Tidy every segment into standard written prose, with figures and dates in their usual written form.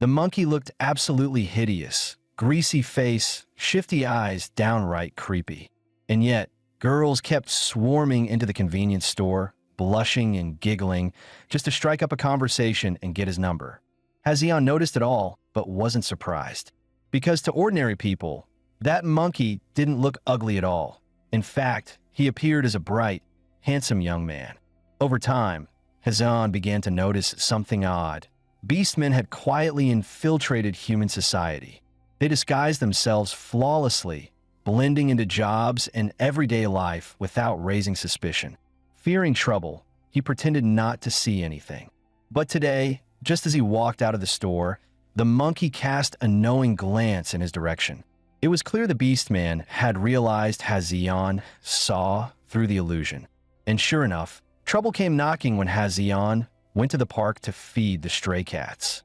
The monkey looked absolutely hideous. Greasy face, shifty eyes, downright creepy. And yet, girls kept swarming into the convenience store, blushing and giggling, just to strike up a conversation and get his number. Hazian noticed it all, but wasn't surprised. Because to ordinary people, that monkey didn't look ugly at all. In fact, he appeared as a bright, handsome young man. Over time, Hazian began to notice something odd. Beastmen had quietly infiltrated human society. They disguised themselves flawlessly, blending into jobs and everyday life without raising suspicion. Fearing trouble, he pretended not to see anything. But today, just as he walked out of the store, the monkey cast a knowing glance in his direction. It was clear the Beastman had realized Hazian saw through the illusion. And sure enough, trouble came knocking when Hazian went to the park to feed the stray cats.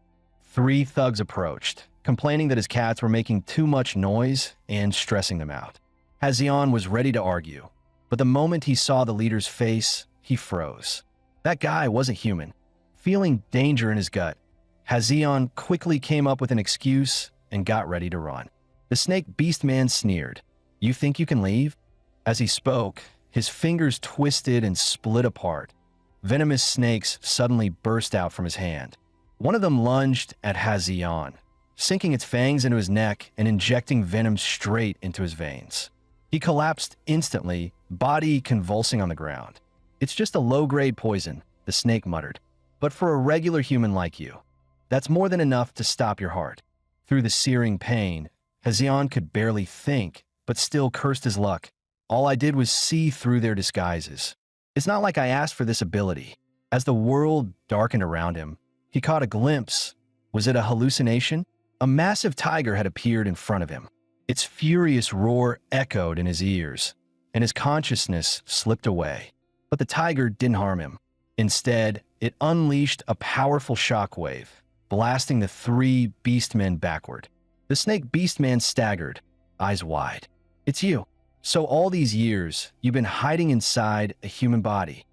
3 thugs approached, complaining that his cats were making too much noise and stressing them out. Hazian was ready to argue, but the moment he saw the leader's face, he froze. That guy wasn't human. Feeling danger in his gut, Hazian quickly came up with an excuse and got ready to run. The snake Beastman sneered, "You think you can leave?" As he spoke, his fingers twisted and split apart. Venomous snakes suddenly burst out from his hand. One of them lunged at Hazian, sinking its fangs into his neck and injecting venom straight into his veins. He collapsed instantly, body convulsing on the ground. "It's just a low-grade poison," the snake muttered. "But for a regular human like you, that's more than enough to stop your heart." Through the searing pain, Hazian could barely think, but still cursed his luck. "All I did was see through their disguises. It's not like I asked for this ability." As the world darkened around him, he caught a glimpse. Was it a hallucination? A massive tiger had appeared in front of him. Its furious roar echoed in his ears, and his consciousness slipped away. But the tiger didn't harm him. Instead, it unleashed a powerful shockwave, blasting the 3 beastmen backward. The snake Beastman staggered, eyes wide. "It's you. So all these years, you've been hiding inside a human body."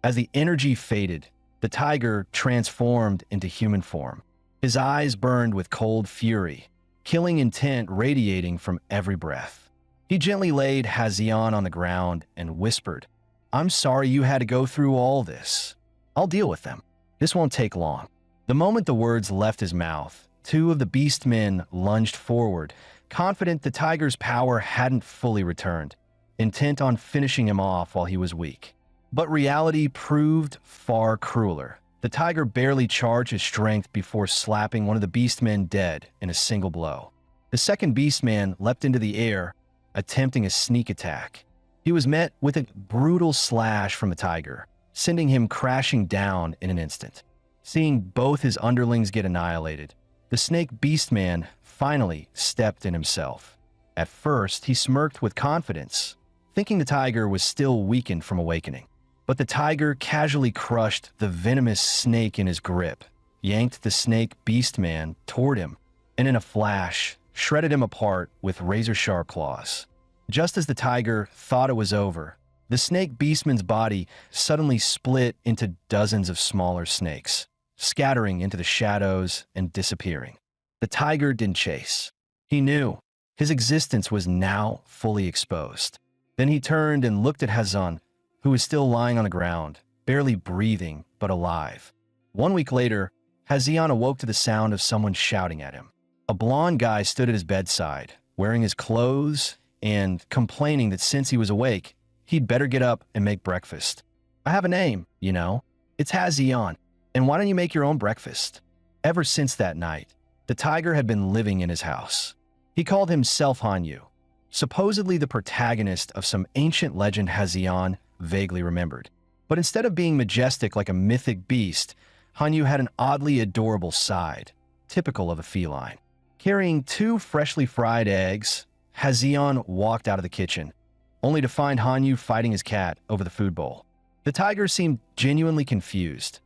As the energy faded, the tiger transformed into human form. His eyes burned with cold fury, killing intent radiating from every breath. He gently laid Hazian on the ground and whispered, "I'm sorry you had to go through all this. I'll deal with them. This won't take long." The moment the words left his mouth, 2 of the beastmen lunged forward, confident the tiger's power hadn't fully returned, intent on finishing him off while he was weak. But reality proved far crueler. The tiger barely charged his strength before slapping one of the beastmen dead in a single blow. The second beastman leapt into the air, attempting a sneak attack. He was met with a brutal slash from the tiger, sending him crashing down in an instant. Seeing both his underlings get annihilated, the snake beastman finally stepped in himself. At first, he smirked with confidence, thinking the tiger was still weakened from awakening. But the tiger casually crushed the venomous snake in his grip, yanked the snake beastman toward him, and in a flash, shredded him apart with razor-sharp claws. Just as the tiger thought it was over, the snake beastman's body suddenly split into dozens of smaller snakes, scattering into the shadows and disappearing. The tiger didn't chase. He knew his existence was now fully exposed. Then he turned and looked at Hazan, who was still lying on the ground, barely breathing but alive. 1 week later, Hazian awoke to the sound of someone shouting at him. A blond guy stood at his bedside, wearing his clothes and complaining that since he was awake, he'd better get up and make breakfast. "I have a name, you know. It's Hazian. And why don't you make your own breakfast?" Ever since that night, the tiger had been living in his house. He called himself Hanyu, supposedly the protagonist of some ancient legend Hazian vaguely remembered. But instead of being majestic like a mythic beast, Hanyu had an oddly adorable side, typical of a feline. Carrying 2 freshly fried eggs, Hazian walked out of the kitchen, only to find Hanyu fighting his cat over the food bowl. The tiger seemed genuinely confused.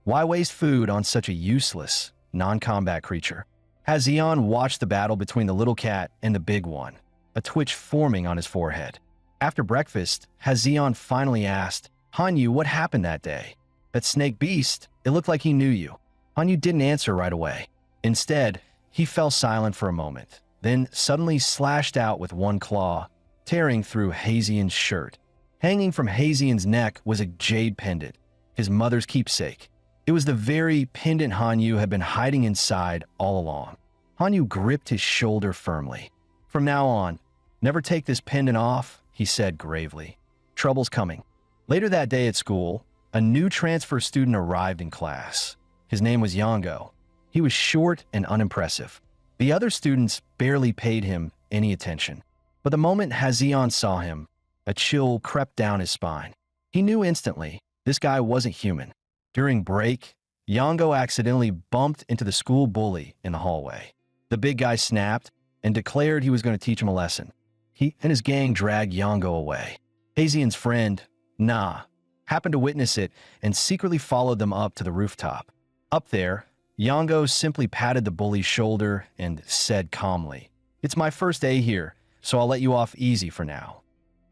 Why waste food on such a useless, non-combat creature? Hazian watched the battle between the little cat and the big one, a twitch forming on his forehead. After breakfast, Hazian finally asked, "Hanyu, what happened that day? That snake beast, it looked like he knew you." Hanyu didn't answer right away. Instead, he fell silent for a moment, then suddenly slashed out with one claw, tearing through Hazian's shirt. Hanging from Hazian's neck was a jade pendant, his mother's keepsake. It was the very pendant Hanyu had been hiding inside all along. Hanyu gripped his shoulder firmly. "From now on, never take this pendant off," he said gravely. "Trouble's coming." Later that day at school, a new transfer student arrived in class. His name was Yango. He was short and unimpressive. The other students barely paid him any attention. But the moment Hazian saw him, a chill crept down his spine. He knew instantly this guy wasn't human. During break, Yango accidentally bumped into the school bully in the hallway. The big guy snapped and declared he was going to teach him a lesson. He and his gang dragged Yango away. Hazian's friend, Na, happened to witness it and secretly followed them up to the rooftop. Up there, Yango simply patted the bully's shoulder and said calmly, "It's my first day here, so I'll let you off easy for now."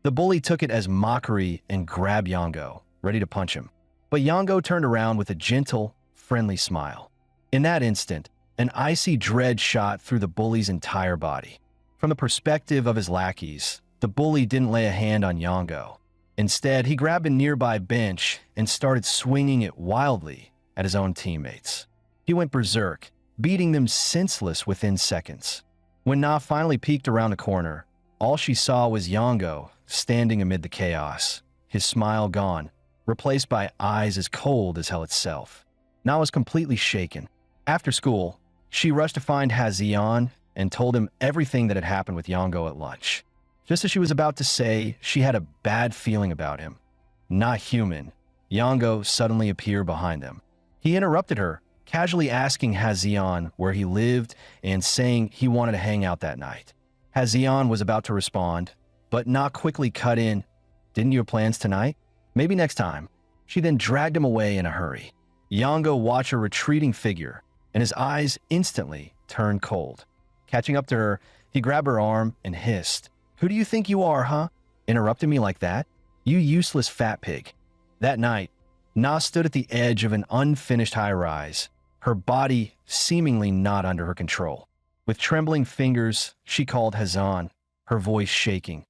The bully took it as mockery and grabbed Yango, ready to punch him. But Yango turned around with a gentle, friendly smile. In that instant, an icy dread shot through the bully's entire body. From the perspective of his lackeys, the bully didn't lay a hand on Yango. Instead, he grabbed a nearby bench and started swinging it wildly at his own teammates. He went berserk, beating them senseless within seconds. When Na finally peeked around the corner, all she saw was Yango standing amid the chaos, his smile gone, replaced by eyes as cold as hell itself. Na was completely shaken. After school, she rushed to find Hazian and told him everything that had happened with Yango at lunch. Just as she was about to say she had a bad feeling about him, not human, Yango suddenly appeared behind them. He interrupted her, casually asking Hazian where he lived and saying he wanted to hang out that night. Hazian was about to respond, but Na quickly cut in, "Didn't you have plans tonight? Maybe next time." She then dragged him away in a hurry. Yango watched her retreating figure, and his eyes instantly turned cold. Catching up to her, he grabbed her arm and hissed, "Who do you think you are, huh? Interrupting me like that? You useless fat pig." That night, Na stood at the edge of an unfinished high-rise, her body seemingly not under her control. With trembling fingers, she called Hazan, her voice shaking.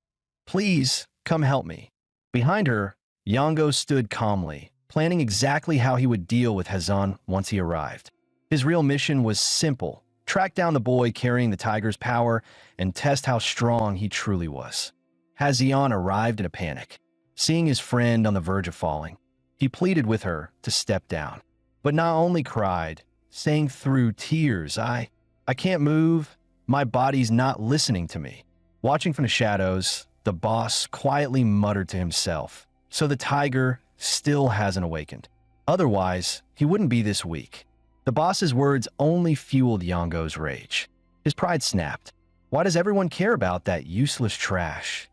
"Please, come help me." Behind her, Yango stood calmly, planning exactly how he would deal with Hazan once he arrived. His real mission was simple: track down the boy carrying the tiger's power and test how strong he truly was. Hazian arrived in a panic. Seeing his friend on the verge of falling, he pleaded with her to step down. But Na only cried, saying through tears, I can't move. My body's not listening to me." Watching from the shadows, the boss quietly muttered to himself, "So the tiger still hasn't awakened. Otherwise, he wouldn't be this weak." The boss's words only fueled Yango's rage. His pride snapped. Why does everyone care about that useless trash?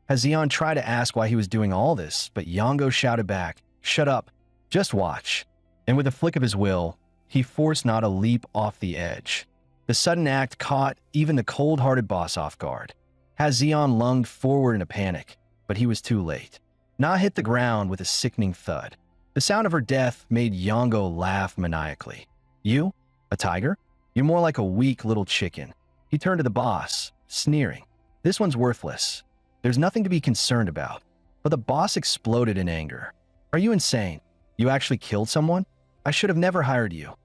Hazian tried to ask why he was doing all this, but Yango shouted back, "Shut up, just watch." And with a flick of his will, he forced Na to leap off the edge. The sudden act caught even the cold-hearted boss off guard. Hazian lunged forward in a panic, but he was too late. Na hit the ground with a sickening thud. The sound of her death made Yango laugh maniacally. "You? A tiger? You're more like a weak little chicken." He turned to the boss, sneering. "This one's worthless. There's nothing to be concerned about." But the boss exploded in anger. "Are you insane? You actually killed someone? I should have never hired you."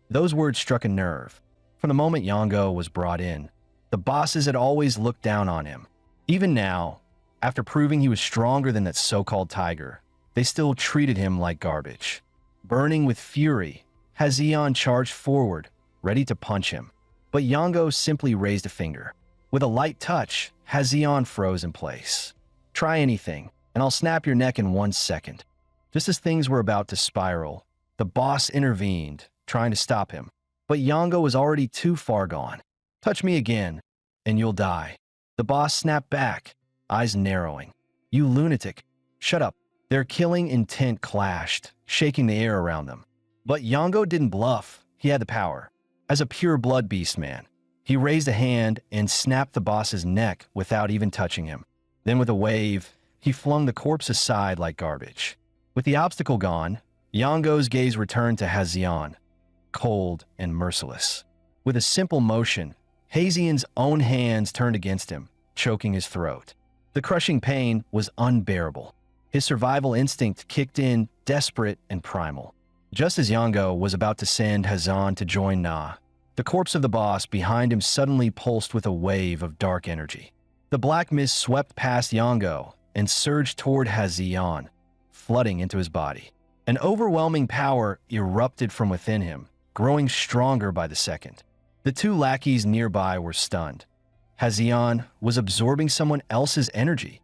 Those words struck a nerve. From the moment Yango was brought in, the bosses had always looked down on him. Even now, after proving he was stronger than that so-called tiger, they still treated him like garbage. Burning with fury, Hazian charged forward, ready to punch him. But Yango simply raised a finger. With a light touch, Hazian froze in place. "Try anything, and I'll snap your neck in 1 second." Just as things were about to spiral, the boss intervened, trying to stop him. But Yango was already too far gone. "Touch me again, and you'll die." The boss snapped back, eyes narrowing. "You lunatic, shut up." Their killing intent clashed, shaking the air around them. But Yango didn't bluff. He had the power. As a pure blood beast man, he raised a hand and snapped the boss's neck without even touching him. Then with a wave, he flung the corpse aside like garbage. With the obstacle gone, Yango's gaze returned to Hazian, cold and merciless. With a simple motion, Hazian's own hands turned against him, choking his throat. The crushing pain was unbearable. His survival instinct kicked in, desperate and primal. Just as Yango was about to send Hazan to join Na, the corpse of the boss behind him suddenly pulsed with a wave of dark energy. The black mist swept past Yango and surged toward Hazian, flooding into his body. An overwhelming power erupted from within him, growing stronger by the second. The two lackeys nearby were stunned. Hazian was absorbing someone else's energy.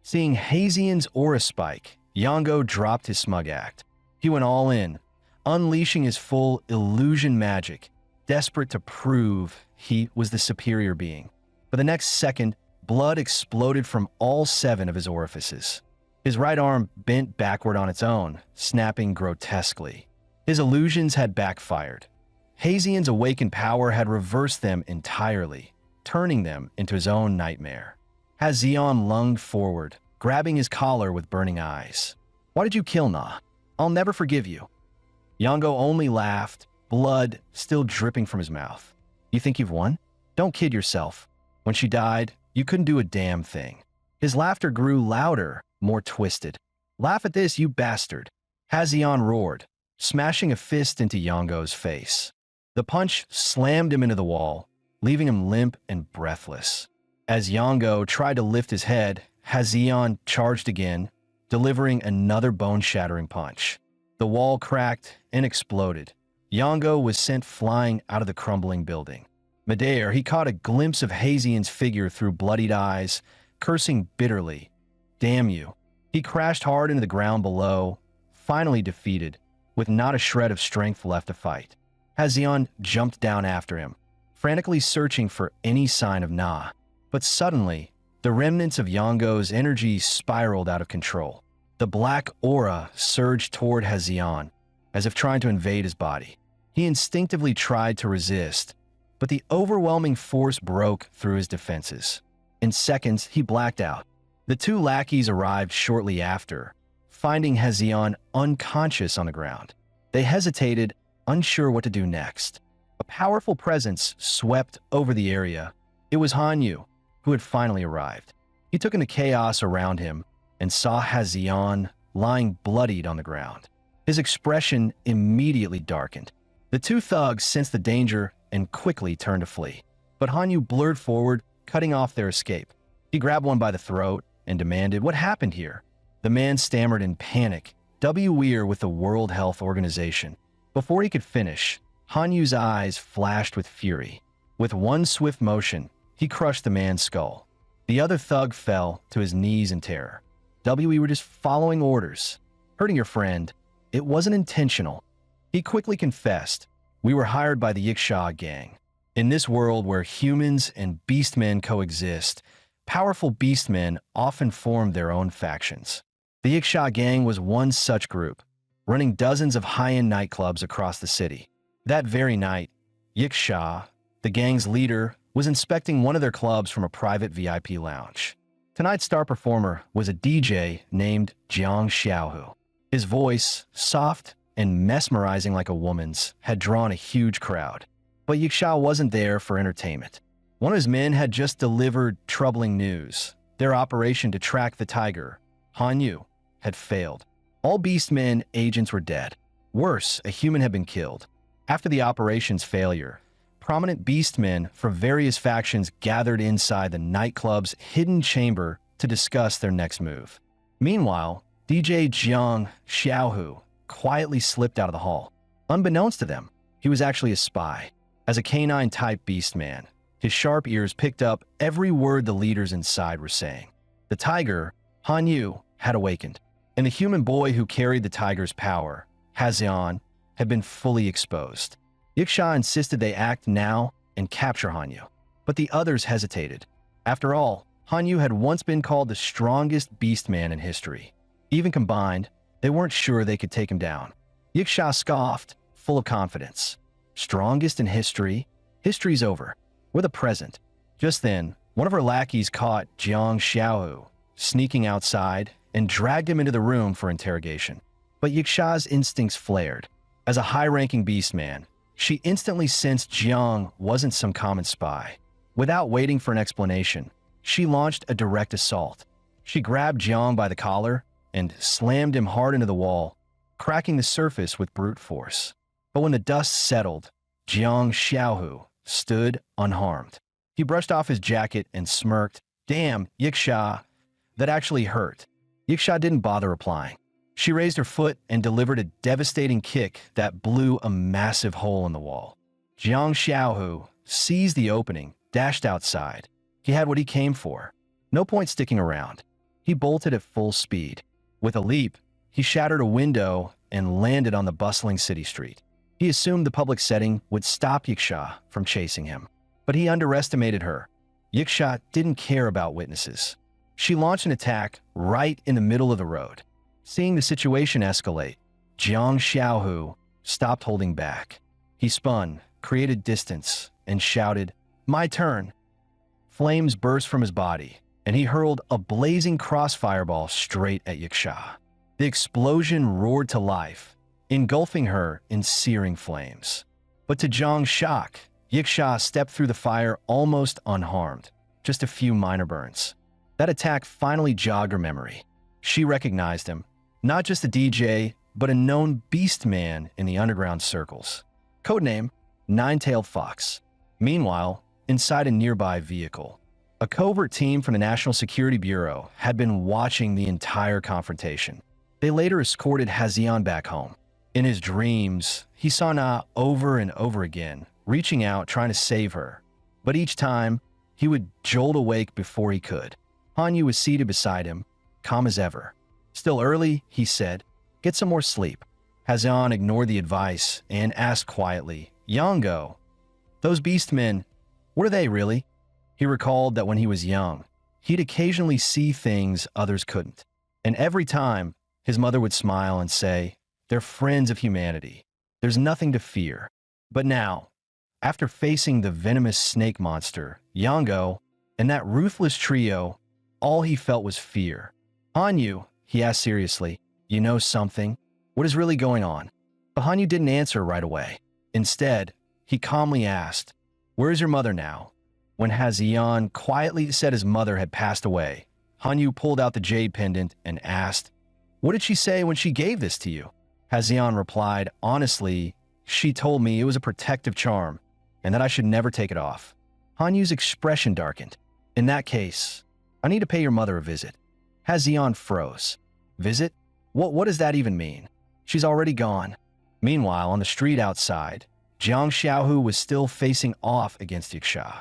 Seeing Hazian's aura spike, Yango dropped his smug act. He went all in, unleashing his full illusion magic, desperate to prove he was the superior being. For the next second, blood exploded from all 7 of his orifices. His right arm bent backward on its own, snapping grotesquely. His illusions had backfired. Hazian's awakened power had reversed them entirely, turning them into his own nightmare. Hazian lunged forward, grabbing his collar with burning eyes. "Why did you kill Na? I'll never forgive you." Yango only laughed, blood still dripping from his mouth. "You think you've won? Don't kid yourself. When she died, you couldn't do a damn thing." His laughter grew louder, more twisted. "Laugh at this, you bastard!" Hazian roared, smashing a fist into Yango's face. The punch slammed him into the wall, leaving him limp and breathless. As Yango tried to lift his head, Hazian charged again, delivering another bone-shattering punch. The wall cracked and exploded. Yango was sent flying out of the crumbling building. Midair, he caught a glimpse of Hazian's figure through bloodied eyes, cursing bitterly. "Damn you." He crashed hard into the ground below, finally defeated, with not a shred of strength left to fight. Hazian jumped down after him, frantically searching for any sign of Na. But suddenly, the remnants of Yango's energy spiraled out of control. The black aura surged toward Hazian, as if trying to invade his body. He instinctively tried to resist, but the overwhelming force broke through his defenses. In seconds, he blacked out. The two lackeys arrived shortly after, finding Hazian unconscious on the ground. They hesitated, unsure what to do next. A powerful presence swept over the area. It was Hanyu, who had finally arrived. He took in the chaos around him and saw Hazian lying bloodied on the ground. His expression immediately darkened. The two thugs sensed the danger and quickly turned to flee. But Hanyu blurred forward, cutting off their escape. He grabbed one by the throat and demanded, "What happened here?" The man stammered in panic, "We're with the World Health Organization." Before he could finish, Hanyu's eyes flashed with fury. With one swift motion, he crushed the man's skull. The other thug fell to his knees in terror. "We were just following orders. Hurting your friend, it wasn't intentional." He quickly confessed, "We were hired by the Yiksha gang." In this world where humans and beastmen coexist, powerful beastmen often form their own factions. The Yiksha gang was one such group, running dozens of high-end nightclubs across the city. That very night, Yiksha, the gang's leader, was inspecting one of their clubs from a private VIP lounge. Tonight's star performer was a DJ named Jiang Xiaohu. His voice, soft and mesmerizing like a woman's, had drawn a huge crowd. But Yiksha wasn't there for entertainment. One of his men had just delivered troubling news. Their operation to track the tiger, Hanyu, had failed. All Beastmen agents were dead. Worse, a human had been killed. After the operation's failure, prominent Beastmen from various factions gathered inside the nightclub's hidden chamber to discuss their next move. Meanwhile, DJ Jiang Xiaohu quietly slipped out of the hall. Unbeknownst to them, he was actually a spy. As a canine-type beastman, his sharp ears picked up every word the leaders inside were saying. The tiger, Hanyu, had awakened, and the human boy who carried the tiger's power, Hazian, had been fully exposed. Yiksha insisted they act now and capture Hanyu, but the others hesitated. After all, Hanyu had once been called the strongest beastman in history. Even combined, they weren't sure they could take him down. Yiksha scoffed, full of confidence. Strongest in history? History's over. We're the present. Just then, one of her lackeys caught Jiang Xiaohu sneaking outside and dragged him into the room for interrogation. But Yiksha's instincts flared. As a high-ranking beastman, She instantly sensed Jiang wasn't some common spy. Without waiting for an explanation, she launched a direct assault. She grabbed Jiang by the collar and slammed him hard into the wall, cracking the surface with brute force. But when the dust settled, Jiang Xiaohu stood unharmed. He brushed off his jacket and smirked. "Damn, Yiksha, that actually hurt." Yiksha didn't bother replying. She raised her foot and delivered a devastating kick that blew a massive hole in the wall. Jiang Xiaohu seized the opening, dashed outside. He had what he came for. No point sticking around. He bolted at full speed. With a leap, he shattered a window and landed on the bustling city street. He assumed the public setting would stop Yiksha from chasing him, but he underestimated her. Yiksha didn't care about witnesses. She launched an attack right in the middle of the road. Seeing the situation escalate, Jiang Xiaohu stopped holding back. He spun, created distance, and shouted, "My turn!" Flames burst from his body, and he hurled a blazing crossfire ball straight at Yiksha. The explosion roared to life, engulfing her in searing flames. But to Jiang's shock, Yiksha stepped through the fire almost unharmed, just a few minor burns. That attack finally jogged her memory. She recognized him, not just a DJ, but a known beast man in the underground circles. Codename, Nine-Tailed Fox. Meanwhile, inside a nearby vehicle, a covert team from the National Security Bureau had been watching the entire confrontation. They later escorted Hazian back home. In his dreams, he saw Na over and over again, reaching out, trying to save her. But each time, he would jolt awake before he could. Hanyu was seated beside him, calm as ever. "Still early," he said. "Get some more sleep." Hazian ignored the advice and asked quietly, "Yango, those beastmen, what are they really?" He recalled that when he was young, he'd occasionally see things others couldn't. And every time, his mother would smile and say, "They're friends of humanity. There's nothing to fear." But now, after facing the venomous snake monster, Yango, and that ruthless trio, all he felt was fear. "Hanyu," he asked seriously, "you know something? What is really going on?" But Hanyu didn't answer right away. Instead, he calmly asked, "Where is your mother now?" When Hazian quietly said his mother had passed away, Hanyu pulled out the jade pendant and asked, "What did she say when she gave this to you?" Hazian replied, "Honestly, she told me it was a protective charm and that I should never take it off." Hanyu's expression darkened. "In that case, I need to pay your mother a visit." Hazian froze. "Visit? What does that even mean? She's already gone." Meanwhile, on the street outside, Jiang Xiaohu was still facing off against Yiksha.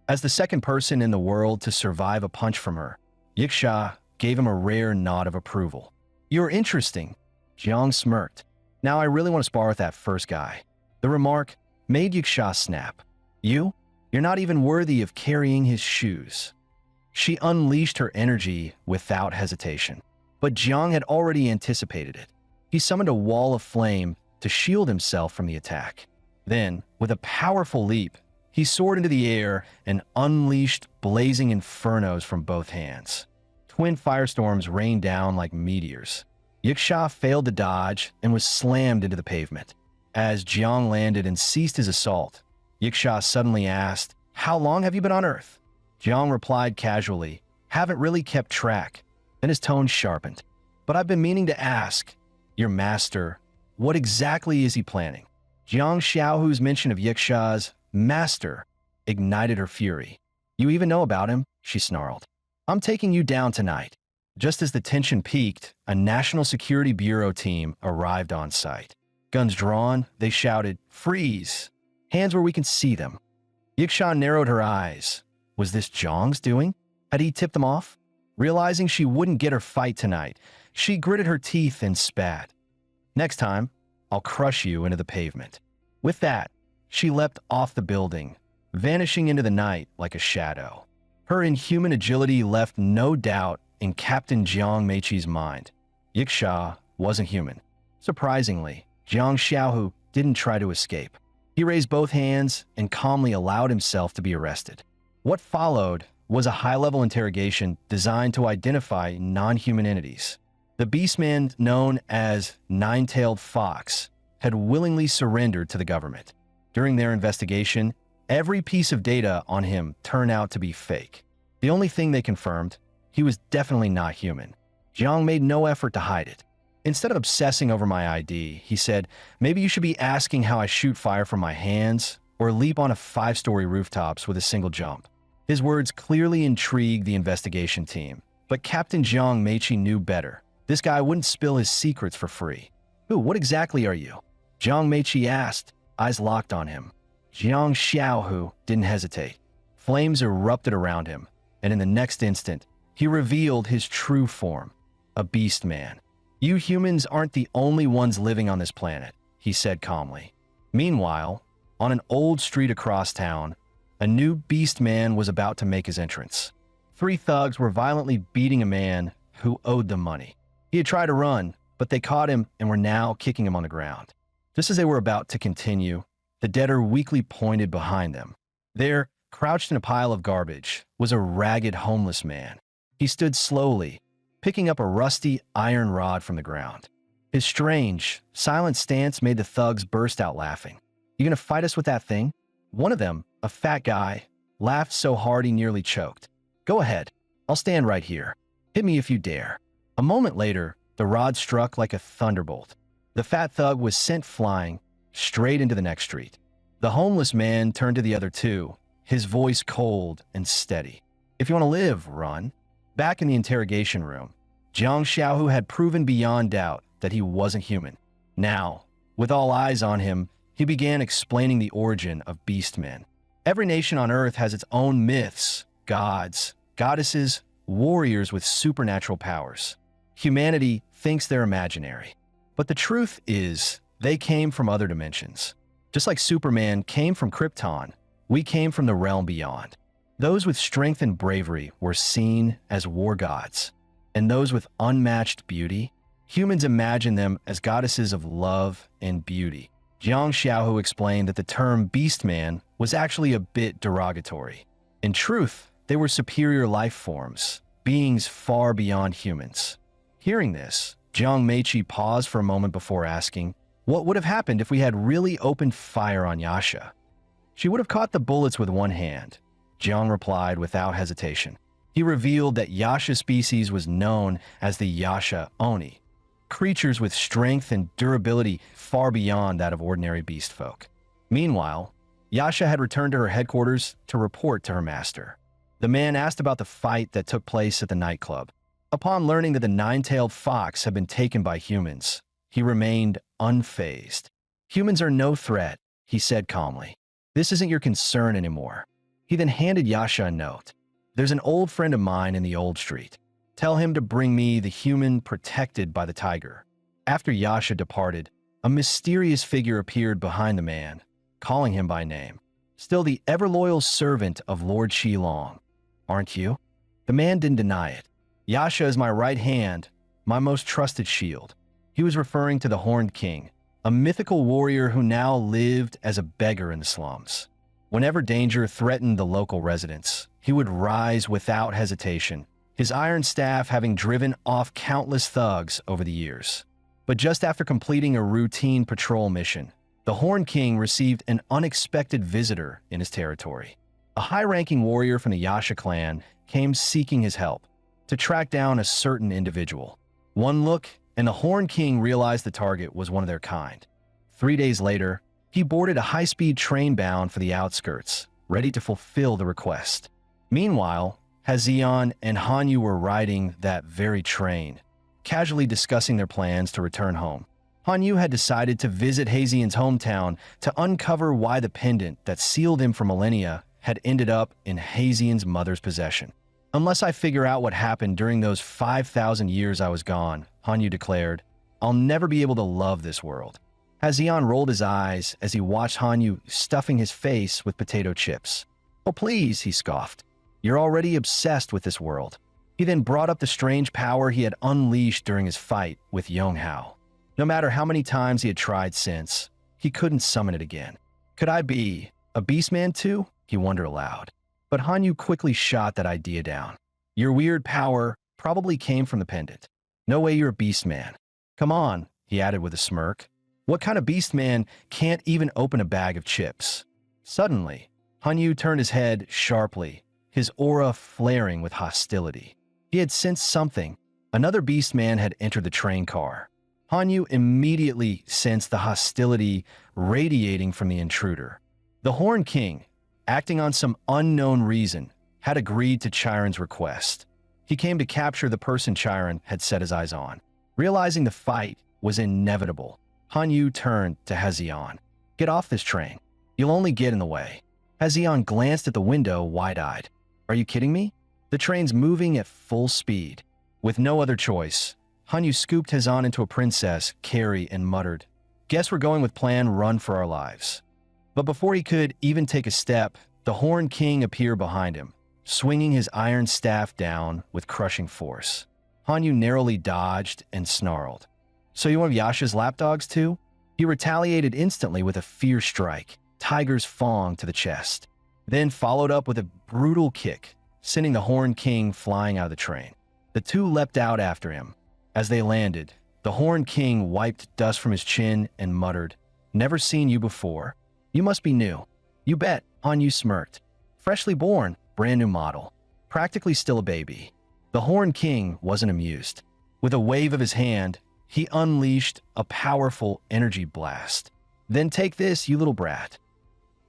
As the second person in the world to survive a punch from her, Yiksha gave him a rare nod of approval. "You're interesting." Jiang smirked. "Now I really want to spar with that first guy." The remark made Yiksha snap. You're not even worthy of carrying his shoes." She unleashed her energy without hesitation. But Jiang had already anticipated it. He summoned a wall of flame to shield himself from the attack. Then, with a powerful leap, he soared into the air and unleashed blazing infernos from both hands. Twin firestorms rained down like meteors. Yiksha failed to dodge and was slammed into the pavement. As Jiang landed and ceased his assault, Yiksha suddenly asked, "How long have you been on Earth?" Jiang replied casually, "Haven't really kept track." Then his tone sharpened. "But I've been meaning to ask, your master, what exactly is he planning?" Jiang Xiaohu's mention of Yiksha's master ignited her fury. "You even know about him?" she snarled. "I'm taking you down tonight." Just as the tension peaked, a National Security Bureau team arrived on site. Guns drawn, they shouted, "Freeze! Hands where we can see them." Yiksha narrowed her eyes. Was this Jiang's doing? Had he tipped them off? Realizing she wouldn't get her fight tonight, she gritted her teeth and spat. "Next time, I'll crush you into the pavement." With that, she leapt off the building, vanishing into the night like a shadow. Her inhuman agility left no doubt in Captain Jiang Meiqi's mind. Yiksha wasn't human. Surprisingly, Jiang Xiaohu didn't try to escape. He raised both hands and calmly allowed himself to be arrested. What followed was a high-level interrogation designed to identify non-human entities. The beastman known as Nine-Tailed Fox had willingly surrendered to the government. During their investigation, every piece of data on him turned out to be fake. The only thing they confirmed, he was definitely not human. Jiang made no effort to hide it. Instead of obsessing over my ID, he said, maybe you should be asking how I shoot fire from my hands or leap on a 5-story rooftops with a single jump. His words clearly intrigued the investigation team, but Captain Jiang Meiqi knew better. This guy wouldn't spill his secrets for free. What exactly are you? Jiang Meiqi asked, eyes locked on him. Jiang Xiaohu didn't hesitate. Flames erupted around him, and in the next instant, he revealed his true form, a beast man. You humans aren't the only ones living on this planet, he said calmly. Meanwhile, on an old street across town, a new beast man was about to make his entrance. 3 thugs were violently beating a man who owed them money. He had tried to run, but they caught him and were now kicking him on the ground. Just as they were about to continue, the debtor weakly pointed behind them. There, crouched in a pile of garbage, was a ragged homeless man. He stood slowly, picking up a rusty iron rod from the ground. His strange, silent stance made the thugs burst out laughing. You gonna fight us with that thing? One of them, a fat guy, laughed so hard he nearly choked. Go ahead. I'll stand right here. Hit me if you dare. A moment later, the rod struck like a thunderbolt. The fat thug was sent flying straight into the next street. The homeless man turned to the other 2, his voice cold and steady. If you want to live, run. Back in the interrogation room, Jiang Xiaohu had proven beyond doubt that he wasn't human. Now, with all eyes on him, he began explaining the origin of beastmen. Every nation on Earth has its own myths, gods, goddesses, warriors with supernatural powers. Humanity thinks they're imaginary. But the truth is, they came from other dimensions. Just like Superman came from Krypton, we came from the realm beyond. Those with strength and bravery were seen as war gods, and those with unmatched beauty, humans imagine them as goddesses of love and beauty. Jiang Xiaohu explained that the term beastman was actually a bit derogatory. In truth, they were superior life forms, beings far beyond humans. Hearing this, Jiang Meiqi paused for a moment before asking, what would have happened if we had really opened fire on Yasha? She would have caught the bullets with one hand, Jiang replied without hesitation. He revealed that Yasha's species was known as the Yasha Oni, creatures with strength and durability far beyond that of ordinary beast folk. Meanwhile, Yasha had returned to her headquarters to report to her master. The man asked about the fight that took place at the nightclub. Upon learning that the 9-tailed fox had been taken by humans, he remained unfazed. Humans are no threat, he said calmly. This isn't your concern anymore. He then handed Yasha a note. There's an old friend of mine in the old street. Tell him to bring me the human protected by the tiger. After Yasha departed, a mysterious figure appeared behind the man, calling him by name. Still the ever-loyal servant of Lord Qilong, aren't you? The man didn't deny it. Yasha is my right hand, my most trusted shield. He was referring to the Horned King, a mythical warrior who now lived as a beggar in the slums. Whenever danger threatened the local residents, he would rise without hesitation, his iron staff having driven off countless thugs over the years. But just after completing a routine patrol mission, the Horned King received an unexpected visitor in his territory. A high-ranking warrior from the Yasha clan came seeking his help to track down a certain individual. One look, and the Horned King realized the target was one of their kind. 3 days later, he boarded a high-speed train bound for the outskirts, ready to fulfill the request. Meanwhile, Hazian and Hanyu were riding that very train, casually discussing their plans to return home. Hanyu had decided to visit Hazian's hometown to uncover why the pendant that sealed him for millennia had ended up in Hazian's mother's possession. Unless I figure out what happened during those 5,000 years I was gone, Hanyu declared, I'll never be able to love this world. Hazian rolled his eyes as he watched Hanyu stuffing his face with potato chips. Oh please, he scoffed. You're already obsessed with this world. He then brought up the strange power he had unleashed during his fight with Yonghao. No matter how many times he had tried since, he couldn't summon it again. Could I be a beastman too? He wondered aloud. But Hanyu quickly shot that idea down. Your weird power probably came from the pendant. No way you're a beastman. Come on, he added with a smirk. What kind of beast man can't even open a bag of chips? Suddenly, Hanyu turned his head sharply, his aura flaring with hostility. He had sensed something. Another beast man had entered the train car. Hanyu immediately sensed the hostility radiating from the intruder. The Horned King, acting on some unknown reason, had agreed to Chiron's request. He came to capture the person Chiron had set his eyes on. Realizing the fight was inevitable, Hanyu turned to Hezion. "Get off this train. You'll only get in the way." Hezion glanced at the window wide-eyed. "Are you kidding me? The train's moving at full speed." With no other choice, Hanyu scooped Hezion into a princess carry and muttered, "Guess we're going with plan run for our lives." But before he could even take a step, the Horned King appeared behind him, swinging his iron staff down with crushing force. Hanyu narrowly dodged and snarled. "So you one of Yasha's lapdogs too?" He retaliated instantly with a fierce strike, Tiger's Fong to the chest, then followed up with a brutal kick, sending the Horned King flying out of the train. The two leapt out after him. As they landed, the Horned King wiped dust from his chin and muttered, "Never seen you before. You must be new." "You bet," Hanyu smirked. "Freshly born, brand new model. Practically still a baby." The Horned King wasn't amused. With a wave of his hand, he unleashed a powerful energy blast. "Then take this, you little brat."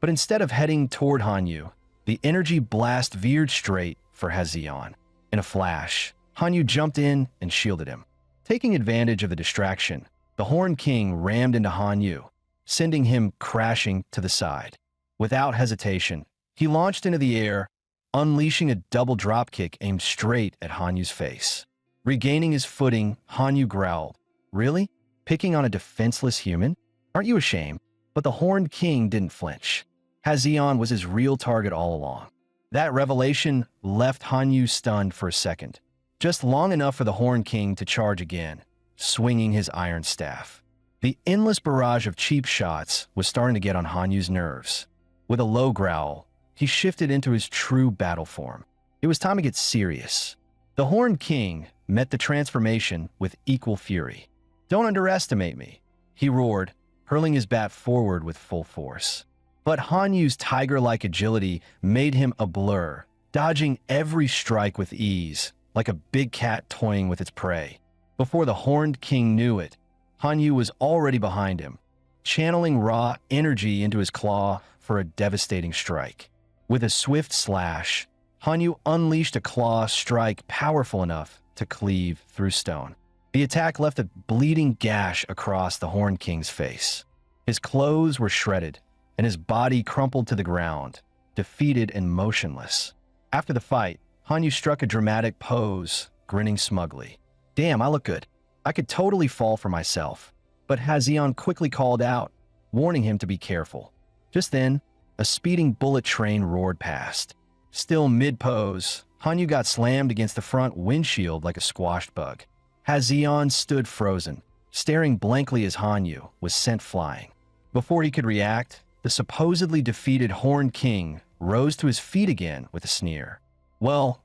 But instead of heading toward Hanyu, the energy blast veered straight for Hezion. In a flash, Hanyu jumped in and shielded him. Taking advantage of the distraction, the Horned King rammed into Hanyu, sending him crashing to the side. Without hesitation, he launched into the air, unleashing a double dropkick aimed straight at Hanyu's face. Regaining his footing, Hanyu growled, "Really? Picking on a defenseless human? Aren't you ashamed?" But the Horned King didn't flinch. Hezion was his real target all along. That revelation left Hanyu stunned for a second, just long enough for the Horned King to charge again, swinging his iron staff. The endless barrage of cheap shots was starting to get on Hanyu's nerves. With a low growl, he shifted into his true battle form. It was time to get serious. The Horned King met the transformation with equal fury. "Don't underestimate me," he roared, hurling his bat forward with full force. But Hanyu's tiger-like agility made him a blur, dodging every strike with ease, like a big cat toying with its prey. Before the Horned King knew it, Hanyu was already behind him, channeling raw energy into his claw for a devastating strike. With a swift slash, Hanyu unleashed a claw strike powerful enough to cleave through stone. The attack left a bleeding gash across the Horned King's face. His clothes were shredded, and his body crumpled to the ground, defeated and motionless. After the fight, Hanyu struck a dramatic pose, grinning smugly. "Damn, I look good. I could totally fall for myself." But Hezion quickly called out, warning him to be careful. Just then, a speeding bullet train roared past. Still mid-pose, Hanyu got slammed against the front windshield like a squashed bug. Hezion stood frozen, staring blankly as Hanyu was sent flying. Before he could react, the supposedly defeated Horned King rose to his feet again with a sneer. Well,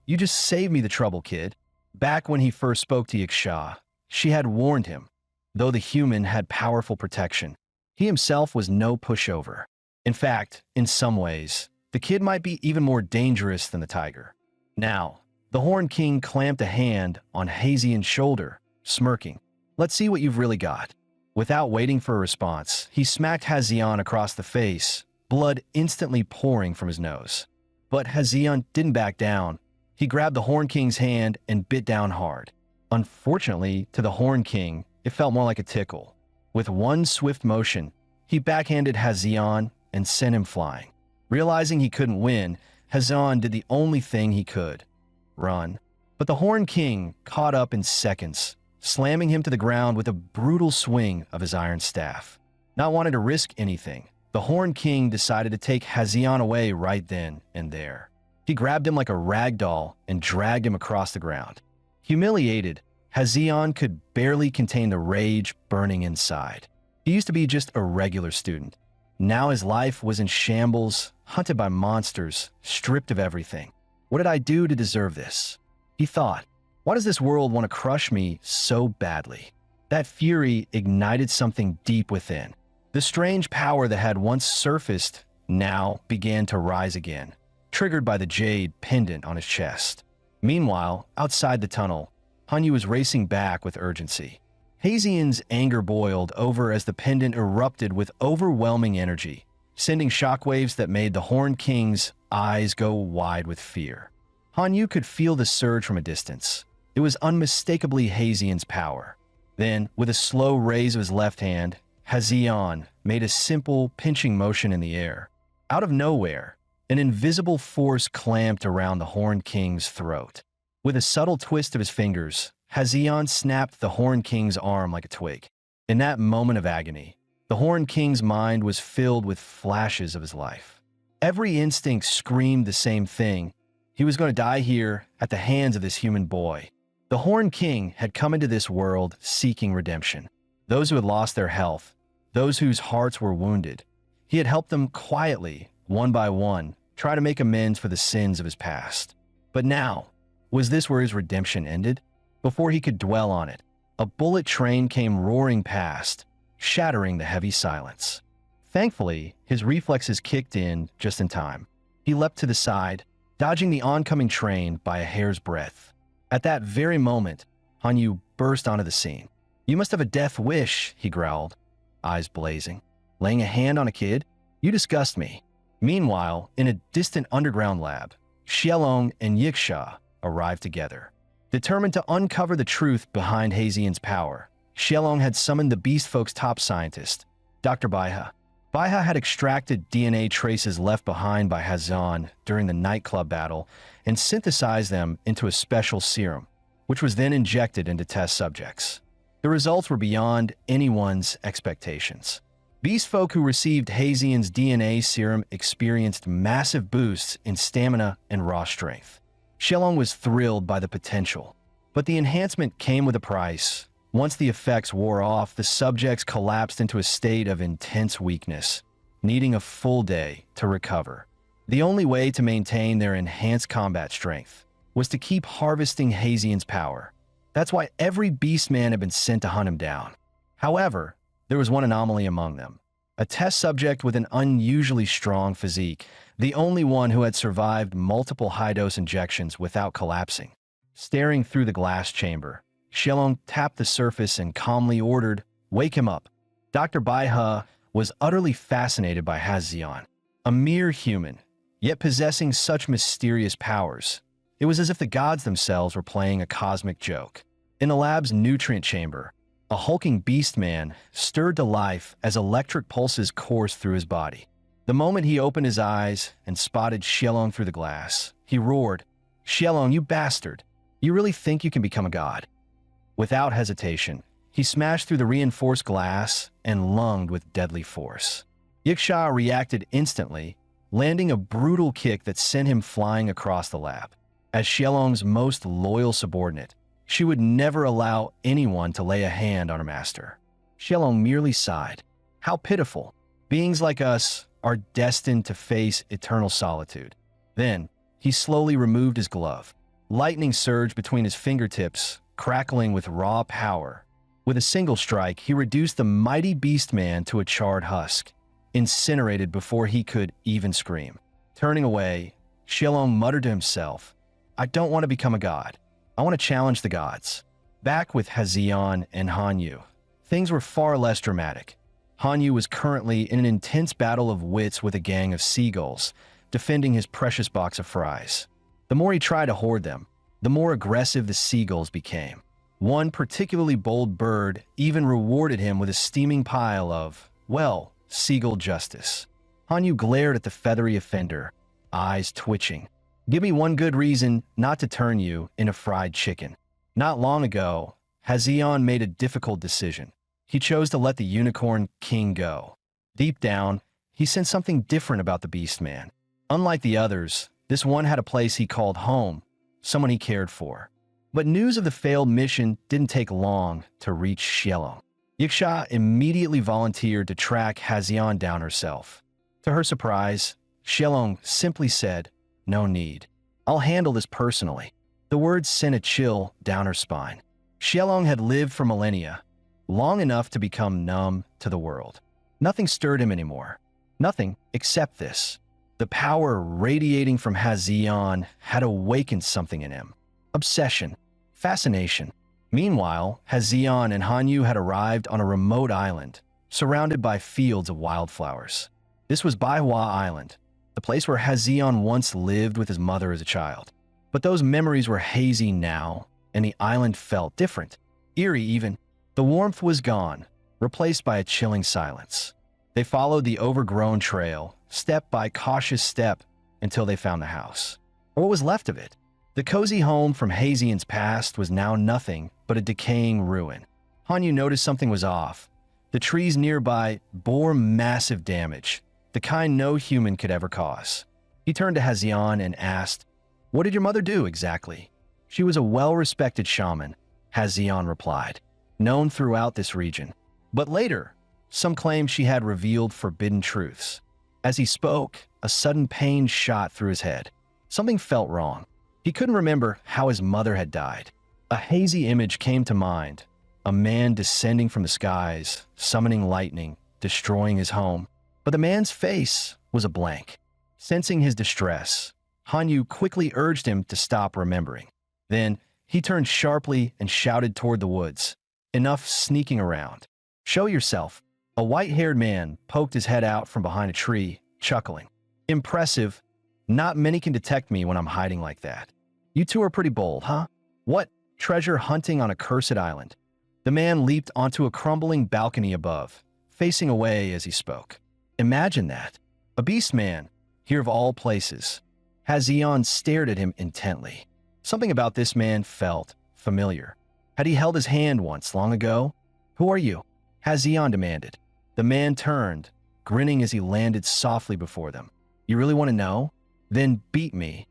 you just saved me the trouble, kid." Back when he first spoke to Yiksha, she had warned him. Though the human had powerful protection, he himself was no pushover. In fact, in some ways, the kid might be even more dangerous than the tiger. Now, the Horned King clamped a hand on Hezion's shoulder, smirking. "Let's see what you've really got." Without waiting for a response, he smacked Hezion across the face, blood instantly pouring from his nose. But Hezion didn't back down. He grabbed the Horned King's hand and bit down hard. Unfortunately, to the Horned King, it felt more like a tickle. With one swift motion, he backhanded Hezion and sent him flying. Realizing he couldn't win, Hezion did the only thing he could: run. But the Horned King caught up in seconds, slamming him to the ground with a brutal swing of his iron staff. Not wanting to risk anything, the Horned King decided to take Hezion away right then and there. He grabbed him like a rag doll and dragged him across the ground. Humiliated, Hezion could barely contain the rage burning inside. He used to be just a regular student. Now his life was in shambles, hunted by monsters, stripped of everything. What did I do to deserve this? He thought. Why does this world want to crush me so badly? That fury ignited something deep within. The strange power that had once surfaced now began to rise again, triggered by the jade pendant on his chest. Meanwhile, outside the tunnel, Hanyu was racing back with urgency. Hazian's anger boiled over as the pendant erupted with overwhelming energy, sending shockwaves that made the Horned King's eyes go wide with fear. Hanyu could feel the surge from a distance. It was unmistakably Hazian's power. Then, with a slow raise of his left hand, Hazian made a simple, pinching motion in the air. Out of nowhere, an invisible force clamped around the Horned King's throat. With a subtle twist of his fingers, Hazian snapped the Horned King's arm like a twig. In that moment of agony, the Horned King's mind was filled with flashes of his life. Every instinct screamed the same thing. He was going to die here at the hands of this human boy. The Horned King had come into this world seeking redemption. Those who had lost their health, those whose hearts were wounded. He had helped them quietly, one by one, try to make amends for the sins of his past. But now, was this where his redemption ended? Before he could dwell on it, a bullet train came roaring past, shattering the heavy silence. Thankfully, his reflexes kicked in just in time. He leapt to the side, dodging the oncoming train by a hair's breadth. At that very moment, Hanyu burst onto the scene. "You must have a death wish," he growled, eyes blazing. "Laying a hand on a kid? You disgust me." Meanwhile, in a distant underground lab, Xielong and Yiksha arrived together. Determined to uncover the truth behind Hazian's power, Xielong had summoned the Beast Folk's top scientist, Dr. Baiha. Baiha had extracted DNA traces left behind by Hazan during the nightclub battle and synthesized them into a special serum, which was then injected into test subjects. The results were beyond anyone's expectations. Beast folk who received Hazian's DNA serum experienced massive boosts in stamina and raw strength. Xielong was thrilled by the potential, but the enhancement came with a price. Once the effects wore off, the subjects collapsed into a state of intense weakness, needing a full day to recover. The only way to maintain their enhanced combat strength was to keep harvesting Hazian's power. That's why every beastman had been sent to hunt him down. However, there was one anomaly among them. A test subject with an unusually strong physique, the only one who had survived multiple high-dose injections without collapsing. Staring through the glass chamber, Xielong tapped the surface and calmly ordered, "Wake him up." Dr. Baihe was utterly fascinated by Hazian, a mere human, yet possessing such mysterious powers. It was as if the gods themselves were playing a cosmic joke. In the lab's nutrient chamber, a hulking beastman stirred to life as electric pulses coursed through his body. The moment he opened his eyes and spotted Xielong through the glass, he roared, "Xielong, you bastard! You really think you can become a god?" Without hesitation, he smashed through the reinforced glass and lunged with deadly force. Yiksha reacted instantly, landing a brutal kick that sent him flying across the lab. As Xielong's most loyal subordinate, she would never allow anyone to lay a hand on her master. Xielong merely sighed. How pitiful. Beings like us are destined to face eternal solitude. Then, he slowly removed his glove. Lightning surged between his fingertips, crackling with raw power. With a single strike, he reduced the mighty beastman to a charred husk, incinerated before he could even scream. Turning away, Xielong muttered to himself, "I don't want to become a god. I want to challenge the gods." Back with Hazian and Hanyu, things were far less dramatic. Hanyu was currently in an intense battle of wits with a gang of seagulls, defending his precious box of fries. The more he tried to hoard them, the more aggressive the seagulls became. One particularly bold bird even rewarded him with a steaming pile of, well, seagull justice. Hanyu glared at the feathery offender, eyes twitching. "Give me one good reason not to turn you into fried chicken." Not long ago, Hazian made a difficult decision. He chose to let the Unicorn King go. Deep down, he sensed something different about the Beastman. Unlike the others, this one had a place he called home, someone he cared for. But news of the failed mission didn't take long to reach Xielong. Yiksha immediately volunteered to track Hazian down herself. To her surprise, Xielong simply said, "No need. I'll handle this personally." The words sent a chill down her spine. Xielong had lived for millennia, long enough to become numb to the world. Nothing stirred him anymore. Nothing except this. The power radiating from Hazion had awakened something in him. Obsession. Fascination. Meanwhile, Hazion and Hanyu had arrived on a remote island, surrounded by fields of wildflowers. This was Manhwa Island, the place where Hazion once lived with his mother as a child. But those memories were hazy now, and the island felt different, eerie even. The warmth was gone, replaced by a chilling silence. They followed the overgrown trail, step by cautious step, until they found the house. Or what was left of it. The cozy home from Hazion's past was now nothing but a decaying ruin. Hanyu noticed something was off. The trees nearby bore massive damage, the kind no human could ever cause. He turned to Hazion and asked, "What did your mother do exactly?" "She was a well-respected shaman," Hazion replied, known throughout this region. But later, some claimed she had revealed forbidden truths. As he spoke, a sudden pain shot through his head. Something felt wrong. He couldn't remember how his mother had died. A hazy image came to mind, a man descending from the skies, summoning lightning, destroying his home. But the man's face was a blank. Sensing his distress, Hanyu quickly urged him to stop remembering. Then, he turned sharply and shouted toward the woods. "Enough sneaking around. Show yourself." A white-haired man poked his head out from behind a tree, chuckling. "Impressive. Not many can detect me when I'm hiding like that. You two are pretty bold, huh? What? Treasure hunting on a cursed island?" The man leaped onto a crumbling balcony above, facing away as he spoke. Imagine that. A beast man, here of all places. Hazion stared at him intently. Something about this man felt familiar. Had he held his hand once long ago? "Who are you?" Hazion demanded. The man turned, grinning as he landed softly before them. "You really want to know? Then beat me,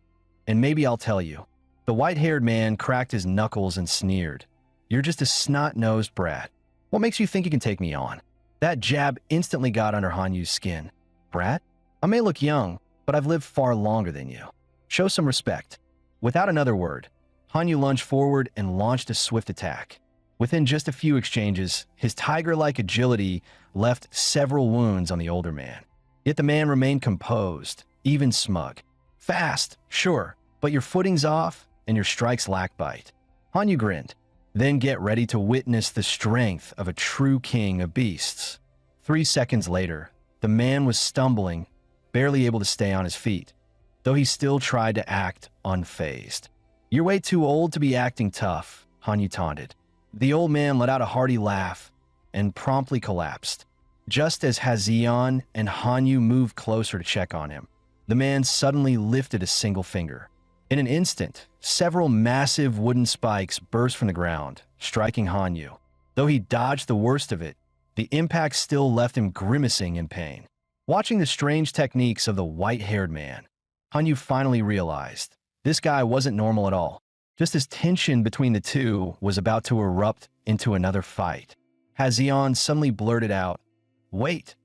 and maybe I'll tell you." The white-haired man cracked his knuckles and sneered. "You're just a snot-nosed brat. What makes you think you can take me on?" That jab instantly got under Hanyu's skin. "Brat? I may look young, but I've lived far longer than you. Show some respect." Without another word, Hanyu lunged forward and launched a swift attack. Within just a few exchanges, his tiger-like agility left several wounds on the older man. Yet the man remained composed, even smug. "Fast, sure, but your footing's off and your strikes lack bite." Hanyu grinned. "Then get ready to witness the strength of a true king of beasts." 3 seconds later, the man was stumbling, barely able to stay on his feet, though he still tried to act unfazed. "You're way too old to be acting tough," Hanyu taunted. The old man let out a hearty laugh and promptly collapsed. Just as Hazion and Hanyu moved closer to check on him, the man suddenly lifted a single finger. In an instant, several massive wooden spikes burst from the ground, striking Hanyu. Though he dodged the worst of it, the impact still left him grimacing in pain. Watching the strange techniques of the white-haired man, Hanyu finally realized this guy wasn't normal at all. Just as tension between the two was about to erupt into another fight, Hazion suddenly blurted out, "Wait,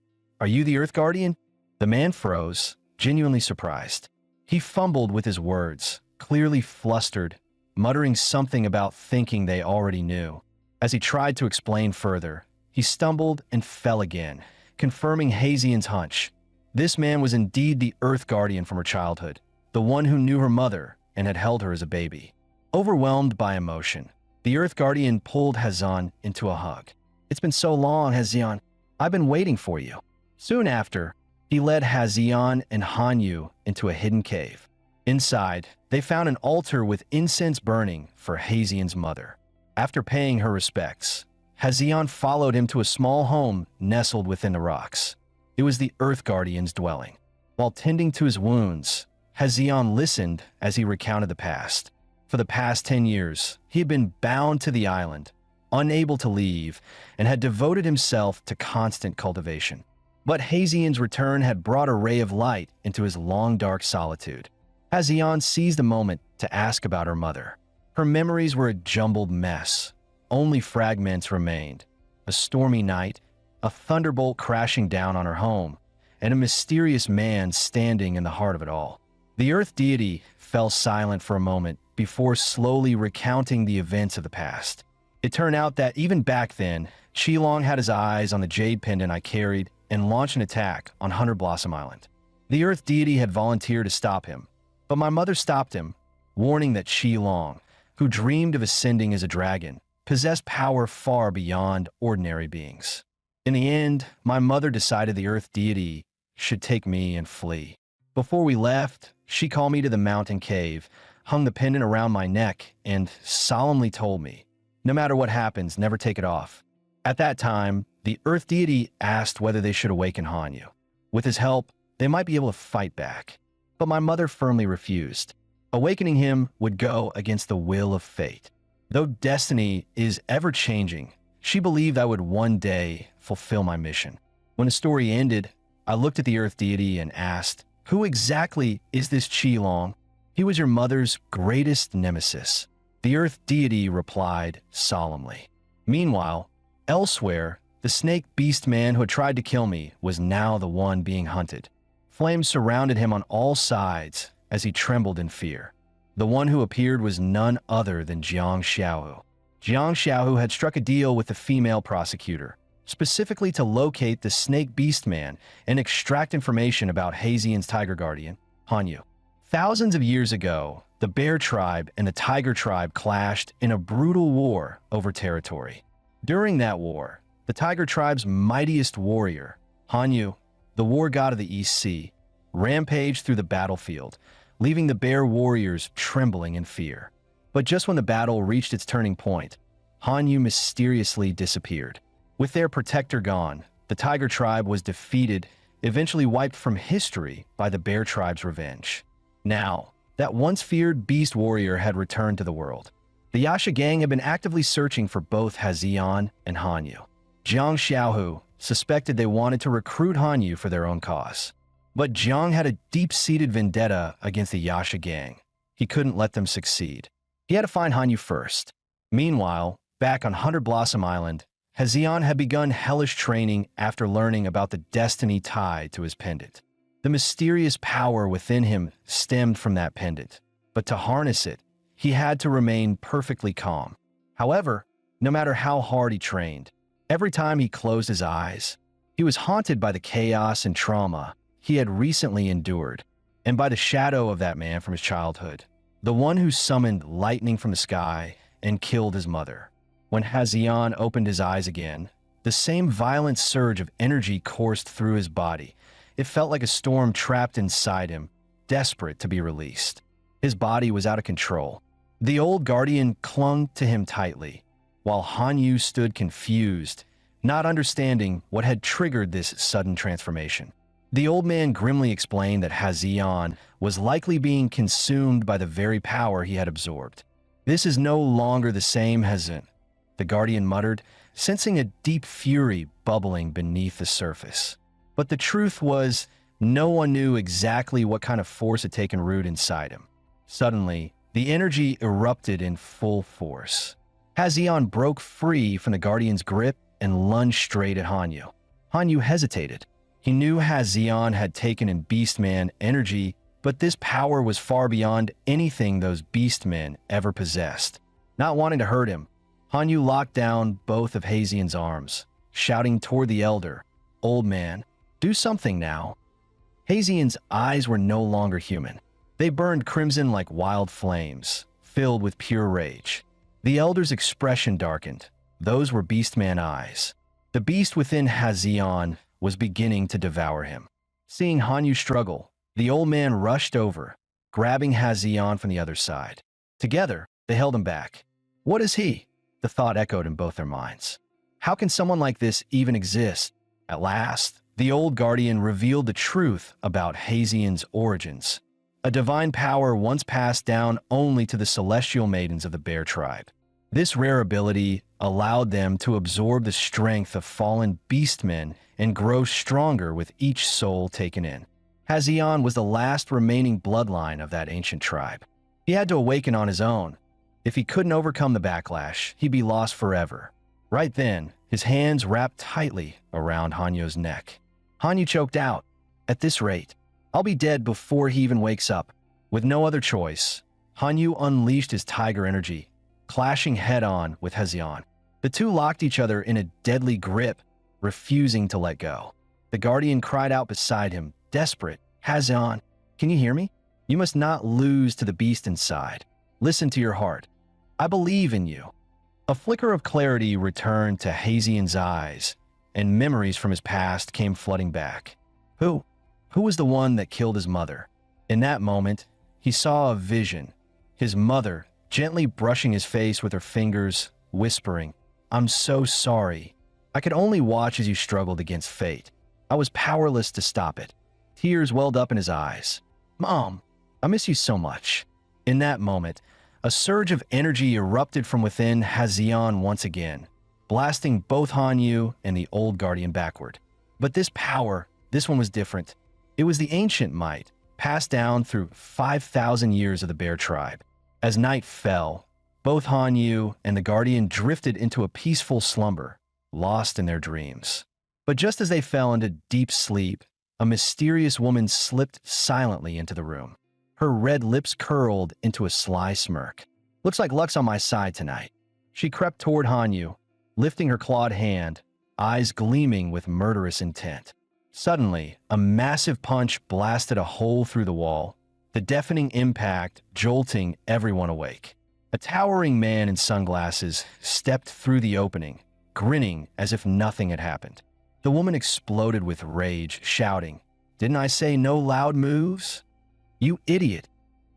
are you the Earth Guardian?" The man froze, genuinely surprised. He fumbled with his words, clearly flustered, muttering something about thinking they already knew. As he tried to explain further, he stumbled and fell again, confirming Hazion's hunch. This man was indeed the Earth Guardian from her childhood, the one who knew her mother and had held her as a baby. Overwhelmed by emotion, the Earth Guardian pulled Hazon into a hug. "It's been so long, Hazion. I've been waiting for you." Soon after, he led Hazion and Hanyu into a hidden cave. Inside, they found an altar with incense burning for Hazion's mother. After paying her respects, Hazion followed him to a small home nestled within the rocks. It was the Earth Guardian's dwelling. While tending to his wounds, Hazion listened as he recounted the past. For the past 10 years, he had been bound to the island, unable to leave, and had devoted himself to constant cultivation. But Hazion's return had brought a ray of light into his long dark solitude. Hazion seized a moment to ask about her mother. Her memories were a jumbled mess. Only fragments remained. A stormy night, a thunderbolt crashing down on her home, and a mysterious man standing in the heart of it all. The Earth deity fell silent for a moment before slowly recounting the events of the past. It turned out that even back then, Qilong had his eyes on the jade pendant I carried and launched an attack on Hunter Blossom Island. The Earth deity had volunteered to stop him, but my mother stopped him, warning that Qilong, who dreamed of ascending as a dragon, possessed power far beyond ordinary beings. In the end, my mother decided the Earth deity should take me and flee. Before we left, she called me to the mountain cave, hung the pendant around my neck, and solemnly told me, no matter what happens, never take it off. At that time, the Earth deity asked whether they should awaken Hanyu. With his help, they might be able to fight back. But my mother firmly refused. Awakening him would go against the will of fate. Though destiny is ever-changing, she believed I would one day fulfill my mission. When the story ended, I looked at the Earth deity and asked, "Who exactly is this Qilong?" "He was your mother's greatest nemesis," the Earth deity replied solemnly. Meanwhile, elsewhere, the snake beast man who had tried to kill me was now the one being hunted. Flames surrounded him on all sides as he trembled in fear. The one who appeared was none other than Jiang Xiaohu. Jiang Xiaohu had struck a deal with the female prosecutor, specifically to locate the snake beast man and extract information about Hazian's tiger guardian, Hanyu. Thousands of years ago, the bear tribe and the tiger tribe clashed in a brutal war over territory. During that war, the tiger tribe's mightiest warrior, Hanyu, the war god of the East Sea, rampaged through the battlefield, leaving the bear warriors trembling in fear. But just when the battle reached its turning point, Hanyu mysteriously disappeared. With their protector gone, the tiger tribe was defeated, eventually wiped from history by the bear tribe's revenge. Now, that once feared beast warrior had returned to the world. The Yasha gang had been actively searching for both Hazian and Hanyu. Jiang Xiaohu suspected they wanted to recruit Hanyu for their own cause. But Jiang had a deep-seated vendetta against the Yasha gang. He couldn't let them succeed. He had to find Hanyu first. Meanwhile, back on Hunter Blossom Island, Hazian had begun hellish training after learning about the destiny tied to his pendant. The mysterious power within him stemmed from that pendant, but to harness it, he had to remain perfectly calm. However, no matter how hard he trained, every time he closed his eyes, he was haunted by the chaos and trauma he had recently endured, and by the shadow of that man from his childhood, the one who summoned lightning from the sky and killed his mother. When Hazian opened his eyes again, the same violent surge of energy coursed through his body. It felt like a storm trapped inside him, desperate to be released. His body was out of control. The old guardian clung to him tightly, while Hanyu stood confused, not understanding what had triggered this sudden transformation. The old man grimly explained that Hazian was likely being consumed by the very power he had absorbed. "This is no longer the same Hazin," the guardian muttered, sensing a deep fury bubbling beneath the surface. But the truth was, no one knew exactly what kind of force had taken root inside him. Suddenly, the energy erupted in full force. Hazian broke free from the guardian's grip and lunged straight at Hanyu. Hanyu hesitated. He knew Hazian had taken in Beastman energy, but this power was far beyond anything those Beastmen ever possessed. Not wanting to hurt him, Hanyu locked down both of Hazian's arms, shouting toward the elder, "Old man, do something now." Hazian's eyes were no longer human. They burned crimson like wild flames, filled with pure rage. The elder's expression darkened. Those were Beastman eyes. The beast within Hazian was beginning to devour him. Seeing Hanyu struggle, the old man rushed over, grabbing Hazian from the other side. Together, they held him back. "What is he?" The thought echoed in both their minds. How can someone like this even exist? At last, the old guardian revealed the truth about Hazian's origins. A divine power once passed down only to the celestial maidens of the bear tribe. This rare ability allowed them to absorb the strength of fallen beastmen and grow stronger with each soul taken in. Hazian was the last remaining bloodline of that ancient tribe. He had to awaken on his own. If he couldn't overcome the backlash, he'd be lost forever. Right then, his hands wrapped tightly around Hanyu's neck. Hanyu choked out. "At this rate, I'll be dead before he even wakes up." With no other choice, Hanyu unleashed his tiger energy, clashing head-on with Hazian. The two locked each other in a deadly grip, refusing to let go. The guardian cried out beside him, desperate, Hazan, can you hear me? You must not lose to the beast inside. Listen to your heart. I believe in you. A flicker of clarity returned to Hazian's eyes, and memories from his past came flooding back. Who? Who was the one that killed his mother? In that moment, he saw a vision. His mother, gently brushing his face with her fingers, whispering, I'm so sorry. I could only watch as you struggled against fate. I was powerless to stop it. Tears welled up in his eyes. Mom, I miss you so much. In that moment, a surge of energy erupted from within Hazian once again, blasting both Hanyu and the old guardian backward. But this power, this one was different. It was the ancient might, passed down through 5,000 years of the bear tribe. As night fell, both Hanyu and the guardian drifted into a peaceful slumber, lost in their dreams. But just as they fell into deep sleep, a mysterious woman slipped silently into the room. Her red lips curled into a sly smirk. Looks like luck's on my side tonight. She crept toward Hanyu, lifting her clawed hand, eyes gleaming with murderous intent. Suddenly, a massive punch blasted a hole through the wall, the deafening impact jolting everyone awake. A towering man in sunglasses stepped through the opening, grinning as if nothing had happened. The woman exploded with rage, shouting, Didn't I say no loud moves? You idiot!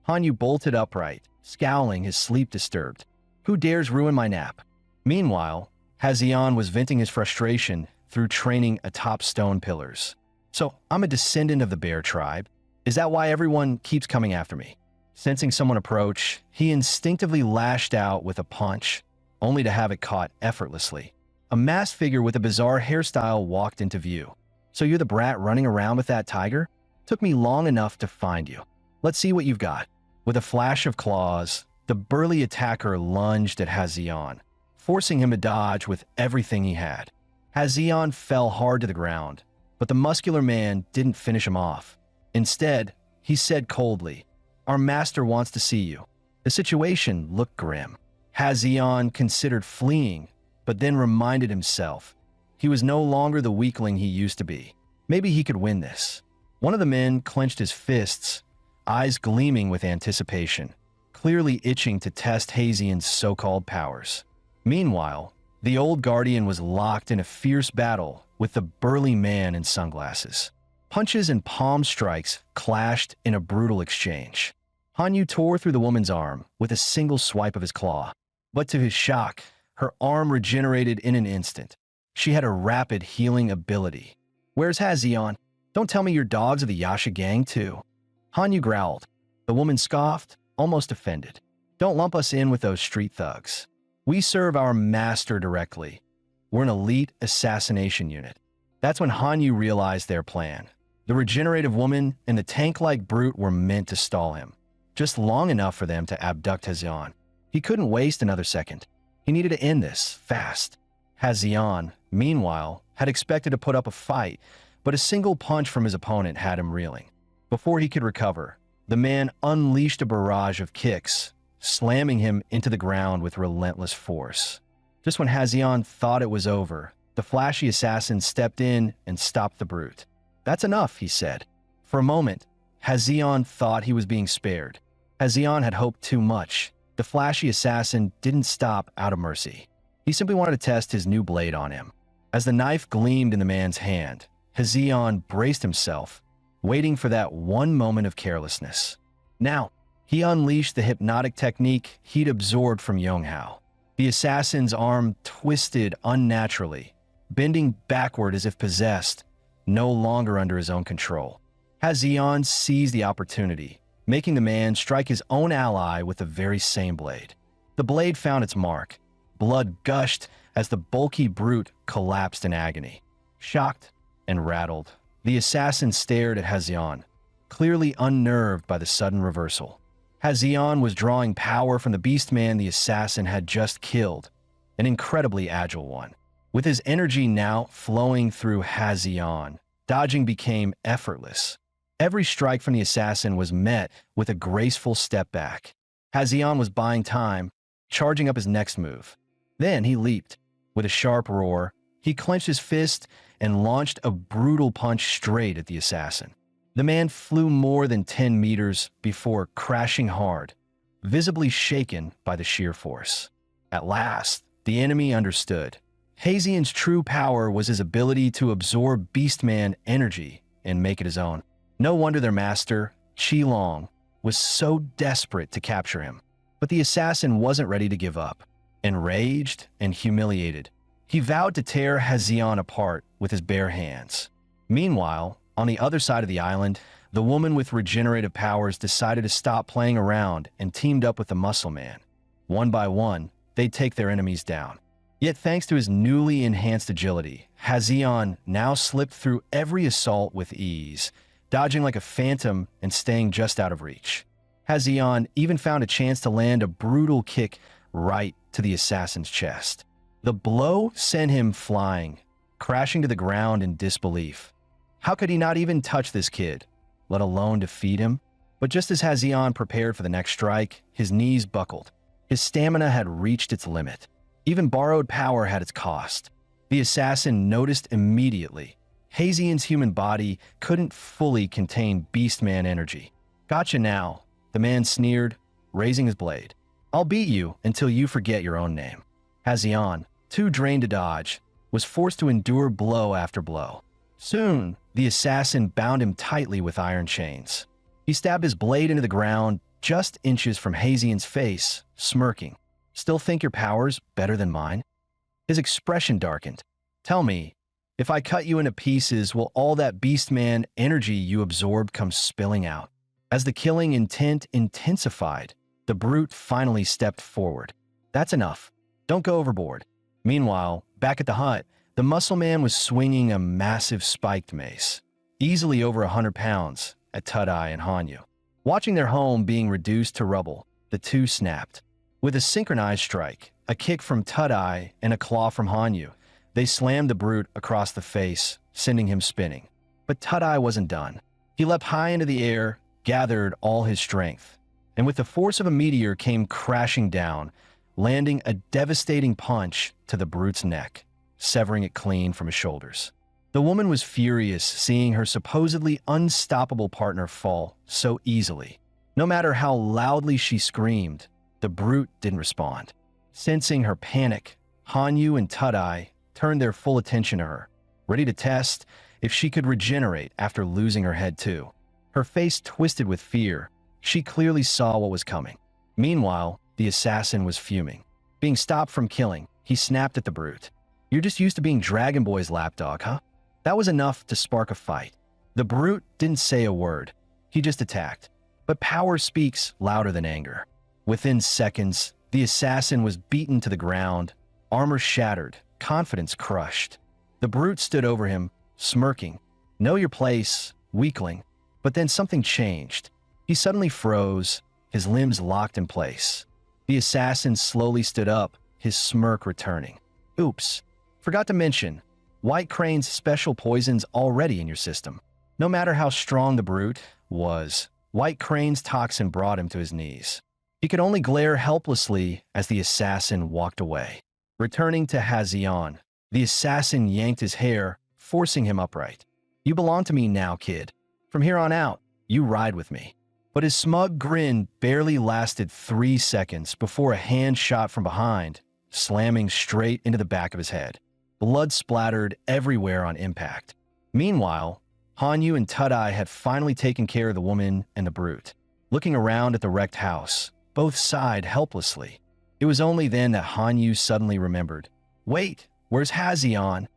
Hanyu bolted upright, scowling, his sleep disturbed. Who dares ruin my nap? Meanwhile, Hazian was venting his frustration through training atop stone pillars. So, I'm a descendant of the bear tribe. Is that why everyone keeps coming after me? Sensing someone approach, he instinctively lashed out with a punch, only to have it caught effortlessly. A masked figure with a bizarre hairstyle walked into view. So you're the brat running around with that tiger? Took me long enough to find you. Let's see what you've got. With a flash of claws, the burly attacker lunged at Hazian, forcing him to dodge with everything he had. Hazian fell hard to the ground, but the muscular man didn't finish him off. Instead, he said coldly, Our master wants to see you. The situation looked grim. Hazian considered fleeing, but then reminded himself he was no longer the weakling he used to be. Maybe he could win this. One of the men clenched his fists, eyes gleaming with anticipation, clearly itching to test Hazian's so-called powers. Meanwhile, the old guardian was locked in a fierce battle with the burly man in sunglasses. Punches and palm strikes clashed in a brutal exchange. Hanyu tore through the woman's arm with a single swipe of his claw, but to his shock, her arm regenerated in an instant. She had a rapid healing ability. Where's Hazian? Don't tell me your dogs are the Yasha gang too. Hanyu growled. The woman scoffed, almost offended. Don't lump us in with those street thugs. We serve our master directly. We're an elite assassination unit. That's when Hanyu realized their plan. The regenerative woman and the tank-like brute were meant to stall him, just long enough for them to abduct Hazian. He couldn't waste another second. He needed to end this, fast. Hazian, meanwhile, had expected to put up a fight, but a single punch from his opponent had him reeling. Before he could recover, the man unleashed a barrage of kicks, slamming him into the ground with relentless force. Just when Hazian thought it was over, the flashy assassin stepped in and stopped the brute. That's enough, he said. For a moment, Hazian thought he was being spared. Hazian had hoped too much. The flashy assassin didn't stop out of mercy. He simply wanted to test his new blade on him. As the knife gleamed in the man's hand, Hazian braced himself, waiting for that one moment of carelessness. Now, he unleashed the hypnotic technique he'd absorbed from Yonghao. The assassin's arm twisted unnaturally, bending backward as if possessed, no longer under his own control. Hazian seized the opportunity, making the man strike his own ally with the very same blade. The blade found its mark. Blood gushed as the bulky brute collapsed in agony. Shocked and rattled, the assassin stared at Hazian, clearly unnerved by the sudden reversal. Hazian was drawing power from the beastman the assassin had just killed, an incredibly agile one. With his energy now flowing through Hazian, dodging became effortless. Every strike from the assassin was met with a graceful step back. Hazian was buying time, charging up his next move. Then he leaped, With a sharp roar, he clenched his fist and launched a brutal punch straight at the assassin. The man flew more than 10 meters before crashing hard, visibly shaken by the sheer force. At last, the enemy understood. Hazian's true power was his ability to absorb Beastman energy and make it his own. No wonder their master, Qi Long, was so desperate to capture him. But the assassin wasn't ready to give up. Enraged and humiliated, he vowed to tear Hazian apart with his bare hands. Meanwhile, on the other side of the island, the woman with regenerative powers decided to stop playing around and teamed up with the muscle man. One by one, they'd take their enemies down. Yet thanks to his newly enhanced agility, Hazian now slipped through every assault with ease, dodging like a phantom and staying just out of reach. Hazian even found a chance to land a brutal kick right to the assassin's chest. The blow sent him flying, crashing to the ground in disbelief. How could he not even touch this kid, let alone defeat him? But just as Hazian prepared for the next strike, his knees buckled. His stamina had reached its limit. Even borrowed power had its cost. The assassin noticed immediately. Hazian's human body couldn't fully contain Beastman energy. "Gotcha now," the man sneered, raising his blade. "I'll beat you until you forget your own name." Hazian, too drained to dodge, was forced to endure blow after blow. Soon, the assassin bound him tightly with iron chains. He stabbed his blade into the ground just inches from Hazian's face, smirking. "Still think your power's better than mine?" His expression darkened. "Tell me, if I cut you into pieces, will all that Beastman energy you absorbed come spilling out?" As the killing intent intensified, the brute finally stepped forward. "That's enough. Don't go overboard." Meanwhile, back at the hut, the muscle man was swinging a massive spiked mace, easily over 100 pounds, at Tudai and Hanyu. Watching their home being reduced to rubble, the two snapped. With a synchronized strike, a kick from Tudai and a claw from Hanyu, they slammed the brute across the face, sending him spinning. But Tudai wasn't done. He leapt high into the air, gathered all his strength, and with the force of a meteor came crashing down, landing a devastating punch to the brute's neck, severing it clean from his shoulders. The woman was furious seeing her supposedly unstoppable partner fall so easily. No matter how loudly she screamed, the brute didn't respond. Sensing her panic, Hanyu and Tudai turned their full attention to her, ready to test if she could regenerate after losing her head too. Her face twisted with fear. She clearly saw what was coming. Meanwhile, the assassin was fuming. Being stopped from killing, he snapped at the brute. "You're just used to being Dragon Boy's lapdog, huh?" That was enough to spark a fight. The brute didn't say a word. He just attacked. But power speaks louder than anger. Within seconds, the assassin was beaten to the ground, armor shattered, confidence crushed. The brute stood over him, smirking. "Know your place, weakling." But then something changed. He suddenly froze, his limbs locked in place. The assassin slowly stood up, his smirk returning. "Oops, forgot to mention, White Crane's special poison's already in your system." No matter how strong the brute was, White Crane's toxin brought him to his knees. He could only glare helplessly as the assassin walked away. Returning to Hazian, the assassin yanked his hair, forcing him upright. "You belong to me now, kid. From here on out, you ride with me." But his smug grin barely lasted 3 seconds before a hand shot from behind, slamming straight into the back of his head. Blood splattered everywhere on impact. Meanwhile, Hanyu and Tudai had finally taken care of the woman and the brute. Looking around at the wrecked house, both sighed helplessly. It was only then that Hanyu suddenly remembered. "Wait, where's Hazian?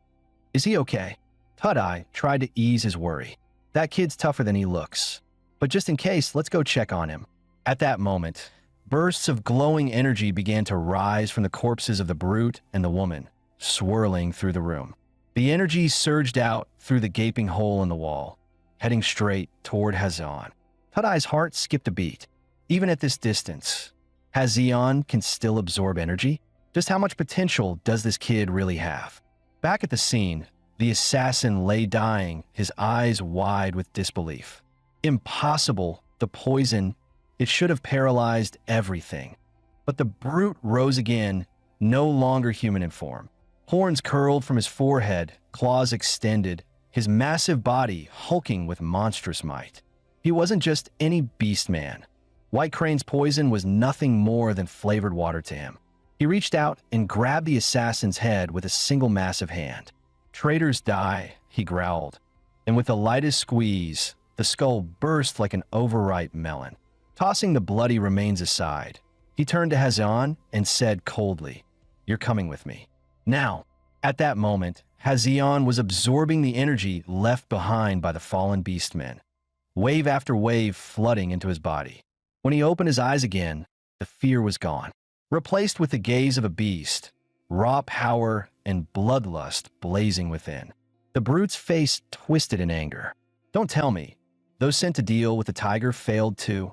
Is he okay?" Tudai tried to ease his worry. "That kid's tougher than he looks. But just in case, let's go check on him." At that moment, bursts of glowing energy began to rise from the corpses of the brute and the woman, swirling through the room. The energy surged out through the gaping hole in the wall, heading straight toward Hazian. Tudai's heart skipped a beat. Even at this distance, Hazian can still absorb energy? Just how much potential does this kid really have? Back at the scene, the assassin lay dying, his eyes wide with disbelief. Impossible, the poison, it should have paralyzed everything. But the brute rose again, no longer human in form. Horns curled from his forehead, claws extended, his massive body hulking with monstrous might. He wasn't just any beast man. White Crane's poison was nothing more than flavored water to him. He reached out and grabbed the assassin's head with a single massive hand. "Traitors die," he growled, and with the lightest squeeze, the skull burst like an overripe melon. Tossing the bloody remains aside, he turned to Hazion and said coldly, "You're coming with me." Now, at that moment, Hazion was absorbing the energy left behind by the fallen beastmen, wave after wave flooding into his body. When he opened his eyes again, the fear was gone, replaced with the gaze of a beast, raw power and bloodlust blazing within. The brute's face twisted in anger. Don't tell me, those sent to deal with the tiger failed too.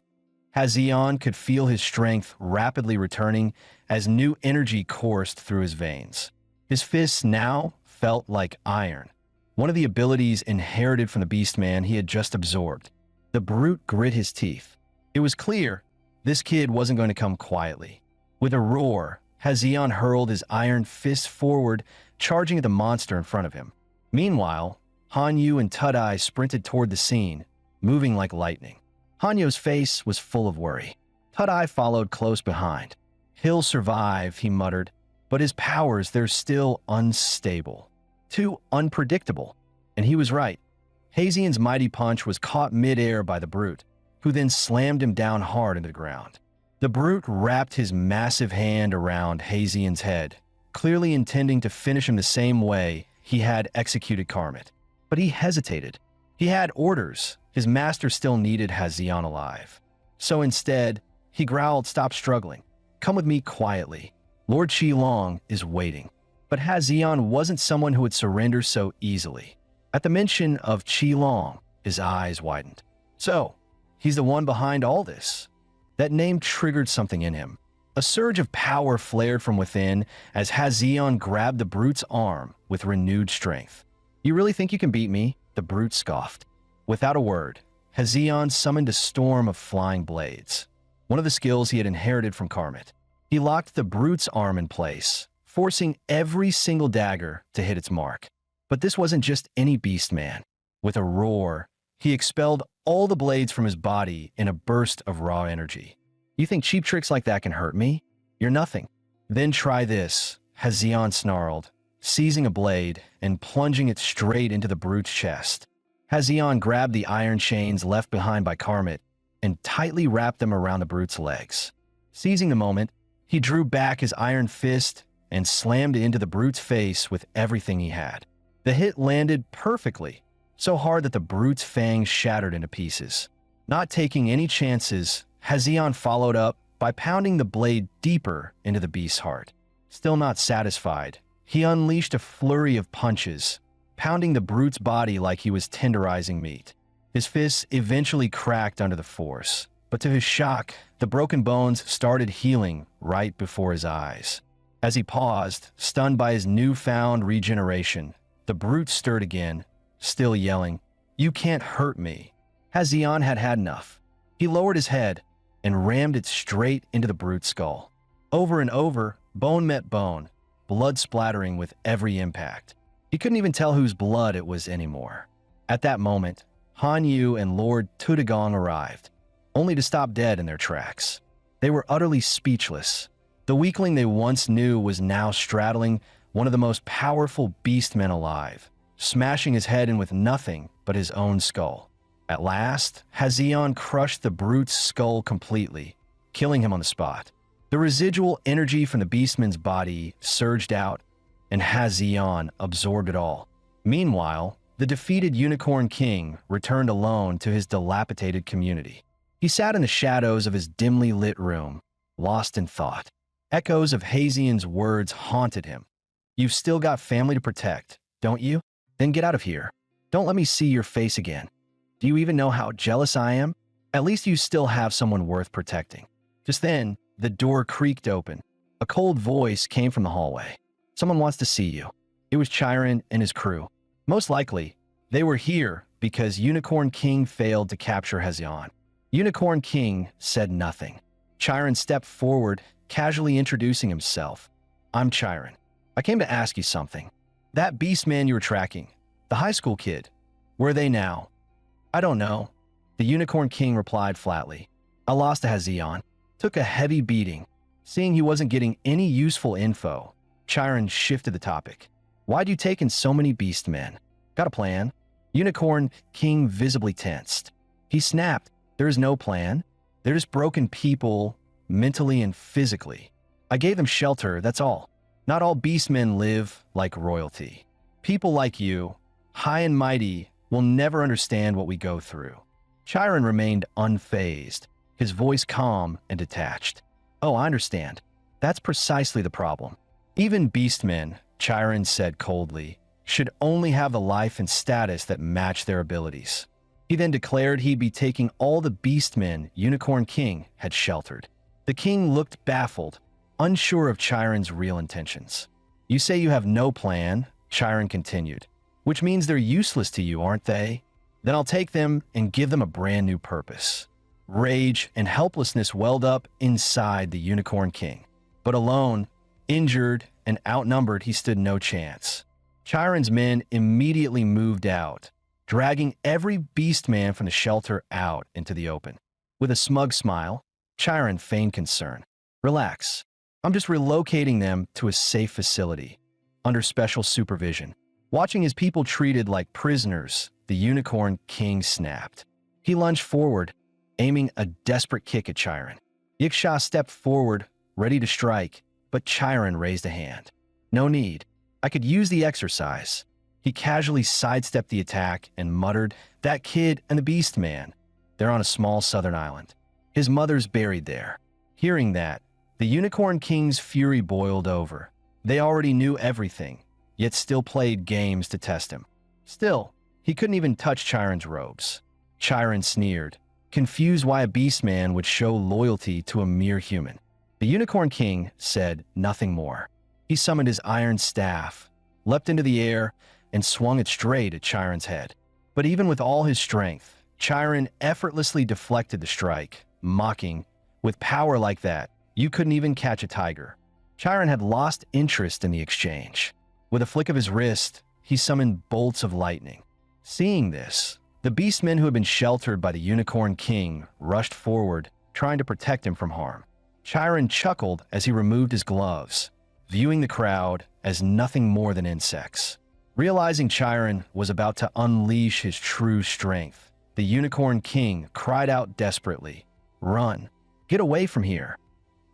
Hazion could feel his strength rapidly returning as new energy coursed through his veins. His fists now felt like iron, one of the abilities inherited from the beastman he had just absorbed. The brute grit his teeth. It was clear this kid wasn't going to come quietly. With a roar, Hazion hurled his iron fist forward, charging at the monster in front of him. Meanwhile, Hanyu and Tudai sprinted toward the scene, moving like lightning. Hanyu's face was full of worry. Tudai followed close behind. "He'll survive," he muttered, "but his powers, they're still unstable. Too unpredictable." And he was right. Hazion's mighty punch was caught mid-air by the brute, who then slammed him down hard into the ground. The brute wrapped his massive hand around Hazion's head, clearly intending to finish him the same way he had executed Karmat. But he hesitated. He had orders. His master still needed Hazion alive. So instead, he growled, "Stop struggling. Come with me quietly. Lord Qilong is waiting." But Hazion wasn't someone who would surrender so easily. At the mention of Qilong, his eyes widened. So, he's the one behind all this. That name triggered something in him. A surge of power flared from within as Hazion grabbed the brute's arm with renewed strength. "You really think you can beat me?" the brute scoffed. Without a word, Hazion summoned a storm of flying blades, one of the skills he had inherited from Karmat. He locked the brute's arm in place, forcing every single dagger to hit its mark. But this wasn't just any beast man. With a roar, he expelled all the blades from his body in a burst of raw energy. "You think cheap tricks like that can hurt me? You're nothing." "Then try this," Hazion snarled, seizing a blade and plunging it straight into the brute's chest. Hazion grabbed the iron chains left behind by Karmat and tightly wrapped them around the brute's legs. Seizing the moment, he drew back his iron fist and slammed it into the brute's face with everything he had. The hit landed perfectly, so hard that the brute's fangs shattered into pieces. Not taking any chances, Hazion followed up by pounding the blade deeper into the beast's heart. Still not satisfied, he unleashed a flurry of punches, pounding the brute's body like he was tenderizing meat. His fists eventually cracked under the force, but to his shock, the broken bones started healing right before his eyes. As he paused, stunned by his newfound regeneration, the brute stirred again, still yelling, "You can't hurt me." Hazion had had enough. He lowered his head and rammed it straight into the brute's skull. Over and over, bone met bone, blood splattering with every impact. He couldn't even tell whose blood it was anymore. At that moment, Hanyu and Lord Tudagong arrived, only to stop dead in their tracks. They were utterly speechless. The weakling they once knew was now straddling one of the most powerful beastmen alive, smashing his head in with nothing but his own skull. At last, Hazion crushed the brute's skull completely, killing him on the spot. The residual energy from the beastman's body surged out, and Hazion absorbed it all. Meanwhile, the defeated Unicorn King returned alone to his dilapidated community. He sat in the shadows of his dimly lit room, lost in thought. Echoes of Hazion's words haunted him. "You've still got family to protect, don't you? Then get out of here. Don't let me see your face again. Do you even know how jealous I am? At least you still have someone worth protecting." Just then, the door creaked open. A cold voice came from the hallway. "Someone wants to see you." It was Chiron and his crew. Most likely, they were here because Unicorn King failed to capture Hazion. Unicorn King said nothing. Chiron stepped forward, casually introducing himself. "I'm Chiron. I came to ask you something. That beast man you were tracking, the high school kid, where are they now? I don't know. The Unicorn King replied flatly. I lost a Hazion. Took a heavy beating. Seeing he wasn't getting any useful info, Chiron shifted the topic. Why'd you take in so many beast men? Got a plan? Unicorn King visibly tensed. He snapped. There is no plan. They're just broken people, mentally and physically. I gave them shelter, that's all. Not all beastmen live like royalty. People like you, high and mighty, will never understand what we go through. Chiron remained unfazed, his voice calm and detached. Oh, I understand. That's precisely the problem. Even beastmen, Chiron said coldly, should only have the life and status that match their abilities. He then declared he'd be taking all the beastmen Unicorn King had sheltered. The king looked baffled, unsure of Chiron's real intentions. You say you have no plan, Chiron continued, which means they're useless to you, aren't they? Then I'll take them and give them a brand new purpose. Rage and helplessness welled up inside the Unicorn King. But alone, injured, and outnumbered, he stood no chance. Chiron's men immediately moved out, dragging every beastman from the shelter out into the open. With a smug smile, Chiron feigned concern. Relax. I'm just relocating them to a safe facility, under special supervision. Watching his people treated like prisoners, the Unicorn King snapped. He lunged forward, aiming a desperate kick at Chiron. Yiksha stepped forward, ready to strike, but Chiron raised a hand. No need. I could use the exercise. He casually sidestepped the attack and muttered, that kid and the beast man. They're on a small southern island. His mother's buried there. Hearing that, the Unicorn King's fury boiled over. They already knew everything, yet still played games to test him. Still, he couldn't even touch Chiron's robes. Chiron sneered, confused why a beastman would show loyalty to a mere human. The Unicorn King said nothing more. He summoned his iron staff, leapt into the air, and swung it straight at Chiron's head. But even with all his strength, Chiron effortlessly deflected the strike, mocking, with power like that, you couldn't even catch a tiger. Chiron had lost interest in the exchange. With a flick of his wrist, he summoned bolts of lightning. Seeing this, the beastmen who had been sheltered by the Unicorn King rushed forward, trying to protect him from harm. Chiron chuckled as he removed his gloves, viewing the crowd as nothing more than insects. Realizing Chiron was about to unleash his true strength, the Unicorn King cried out desperately, "Run! Get away from here!"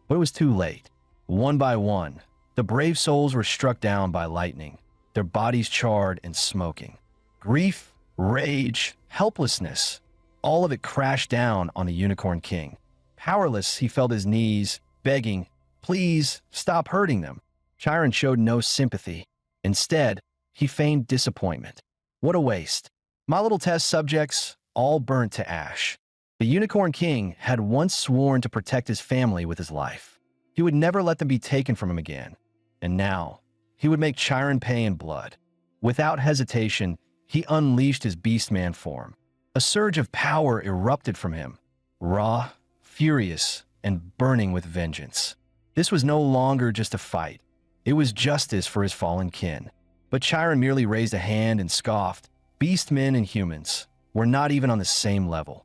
But it was too late. One by one, the brave souls were struck down by lightning, their bodies charred and smoking. Grief, rage, helplessness, all of it crashed down on the Unicorn King. Powerless, he felt his knees, begging, "Please, stop hurting them." Chiron showed no sympathy. Instead, he feigned disappointment. What a waste. My little test subjects, all burnt to ash. The Unicorn King had once sworn to protect his family with his life. He would never let them be taken from him again. And now, he would make Chiron pay in blood. Without hesitation, he unleashed his beastman form. A surge of power erupted from him, raw, furious, and burning with vengeance. This was no longer just a fight. It was justice for his fallen kin. But Chiron merely raised a hand and scoffed. Beastmen and humans were not even on the same level.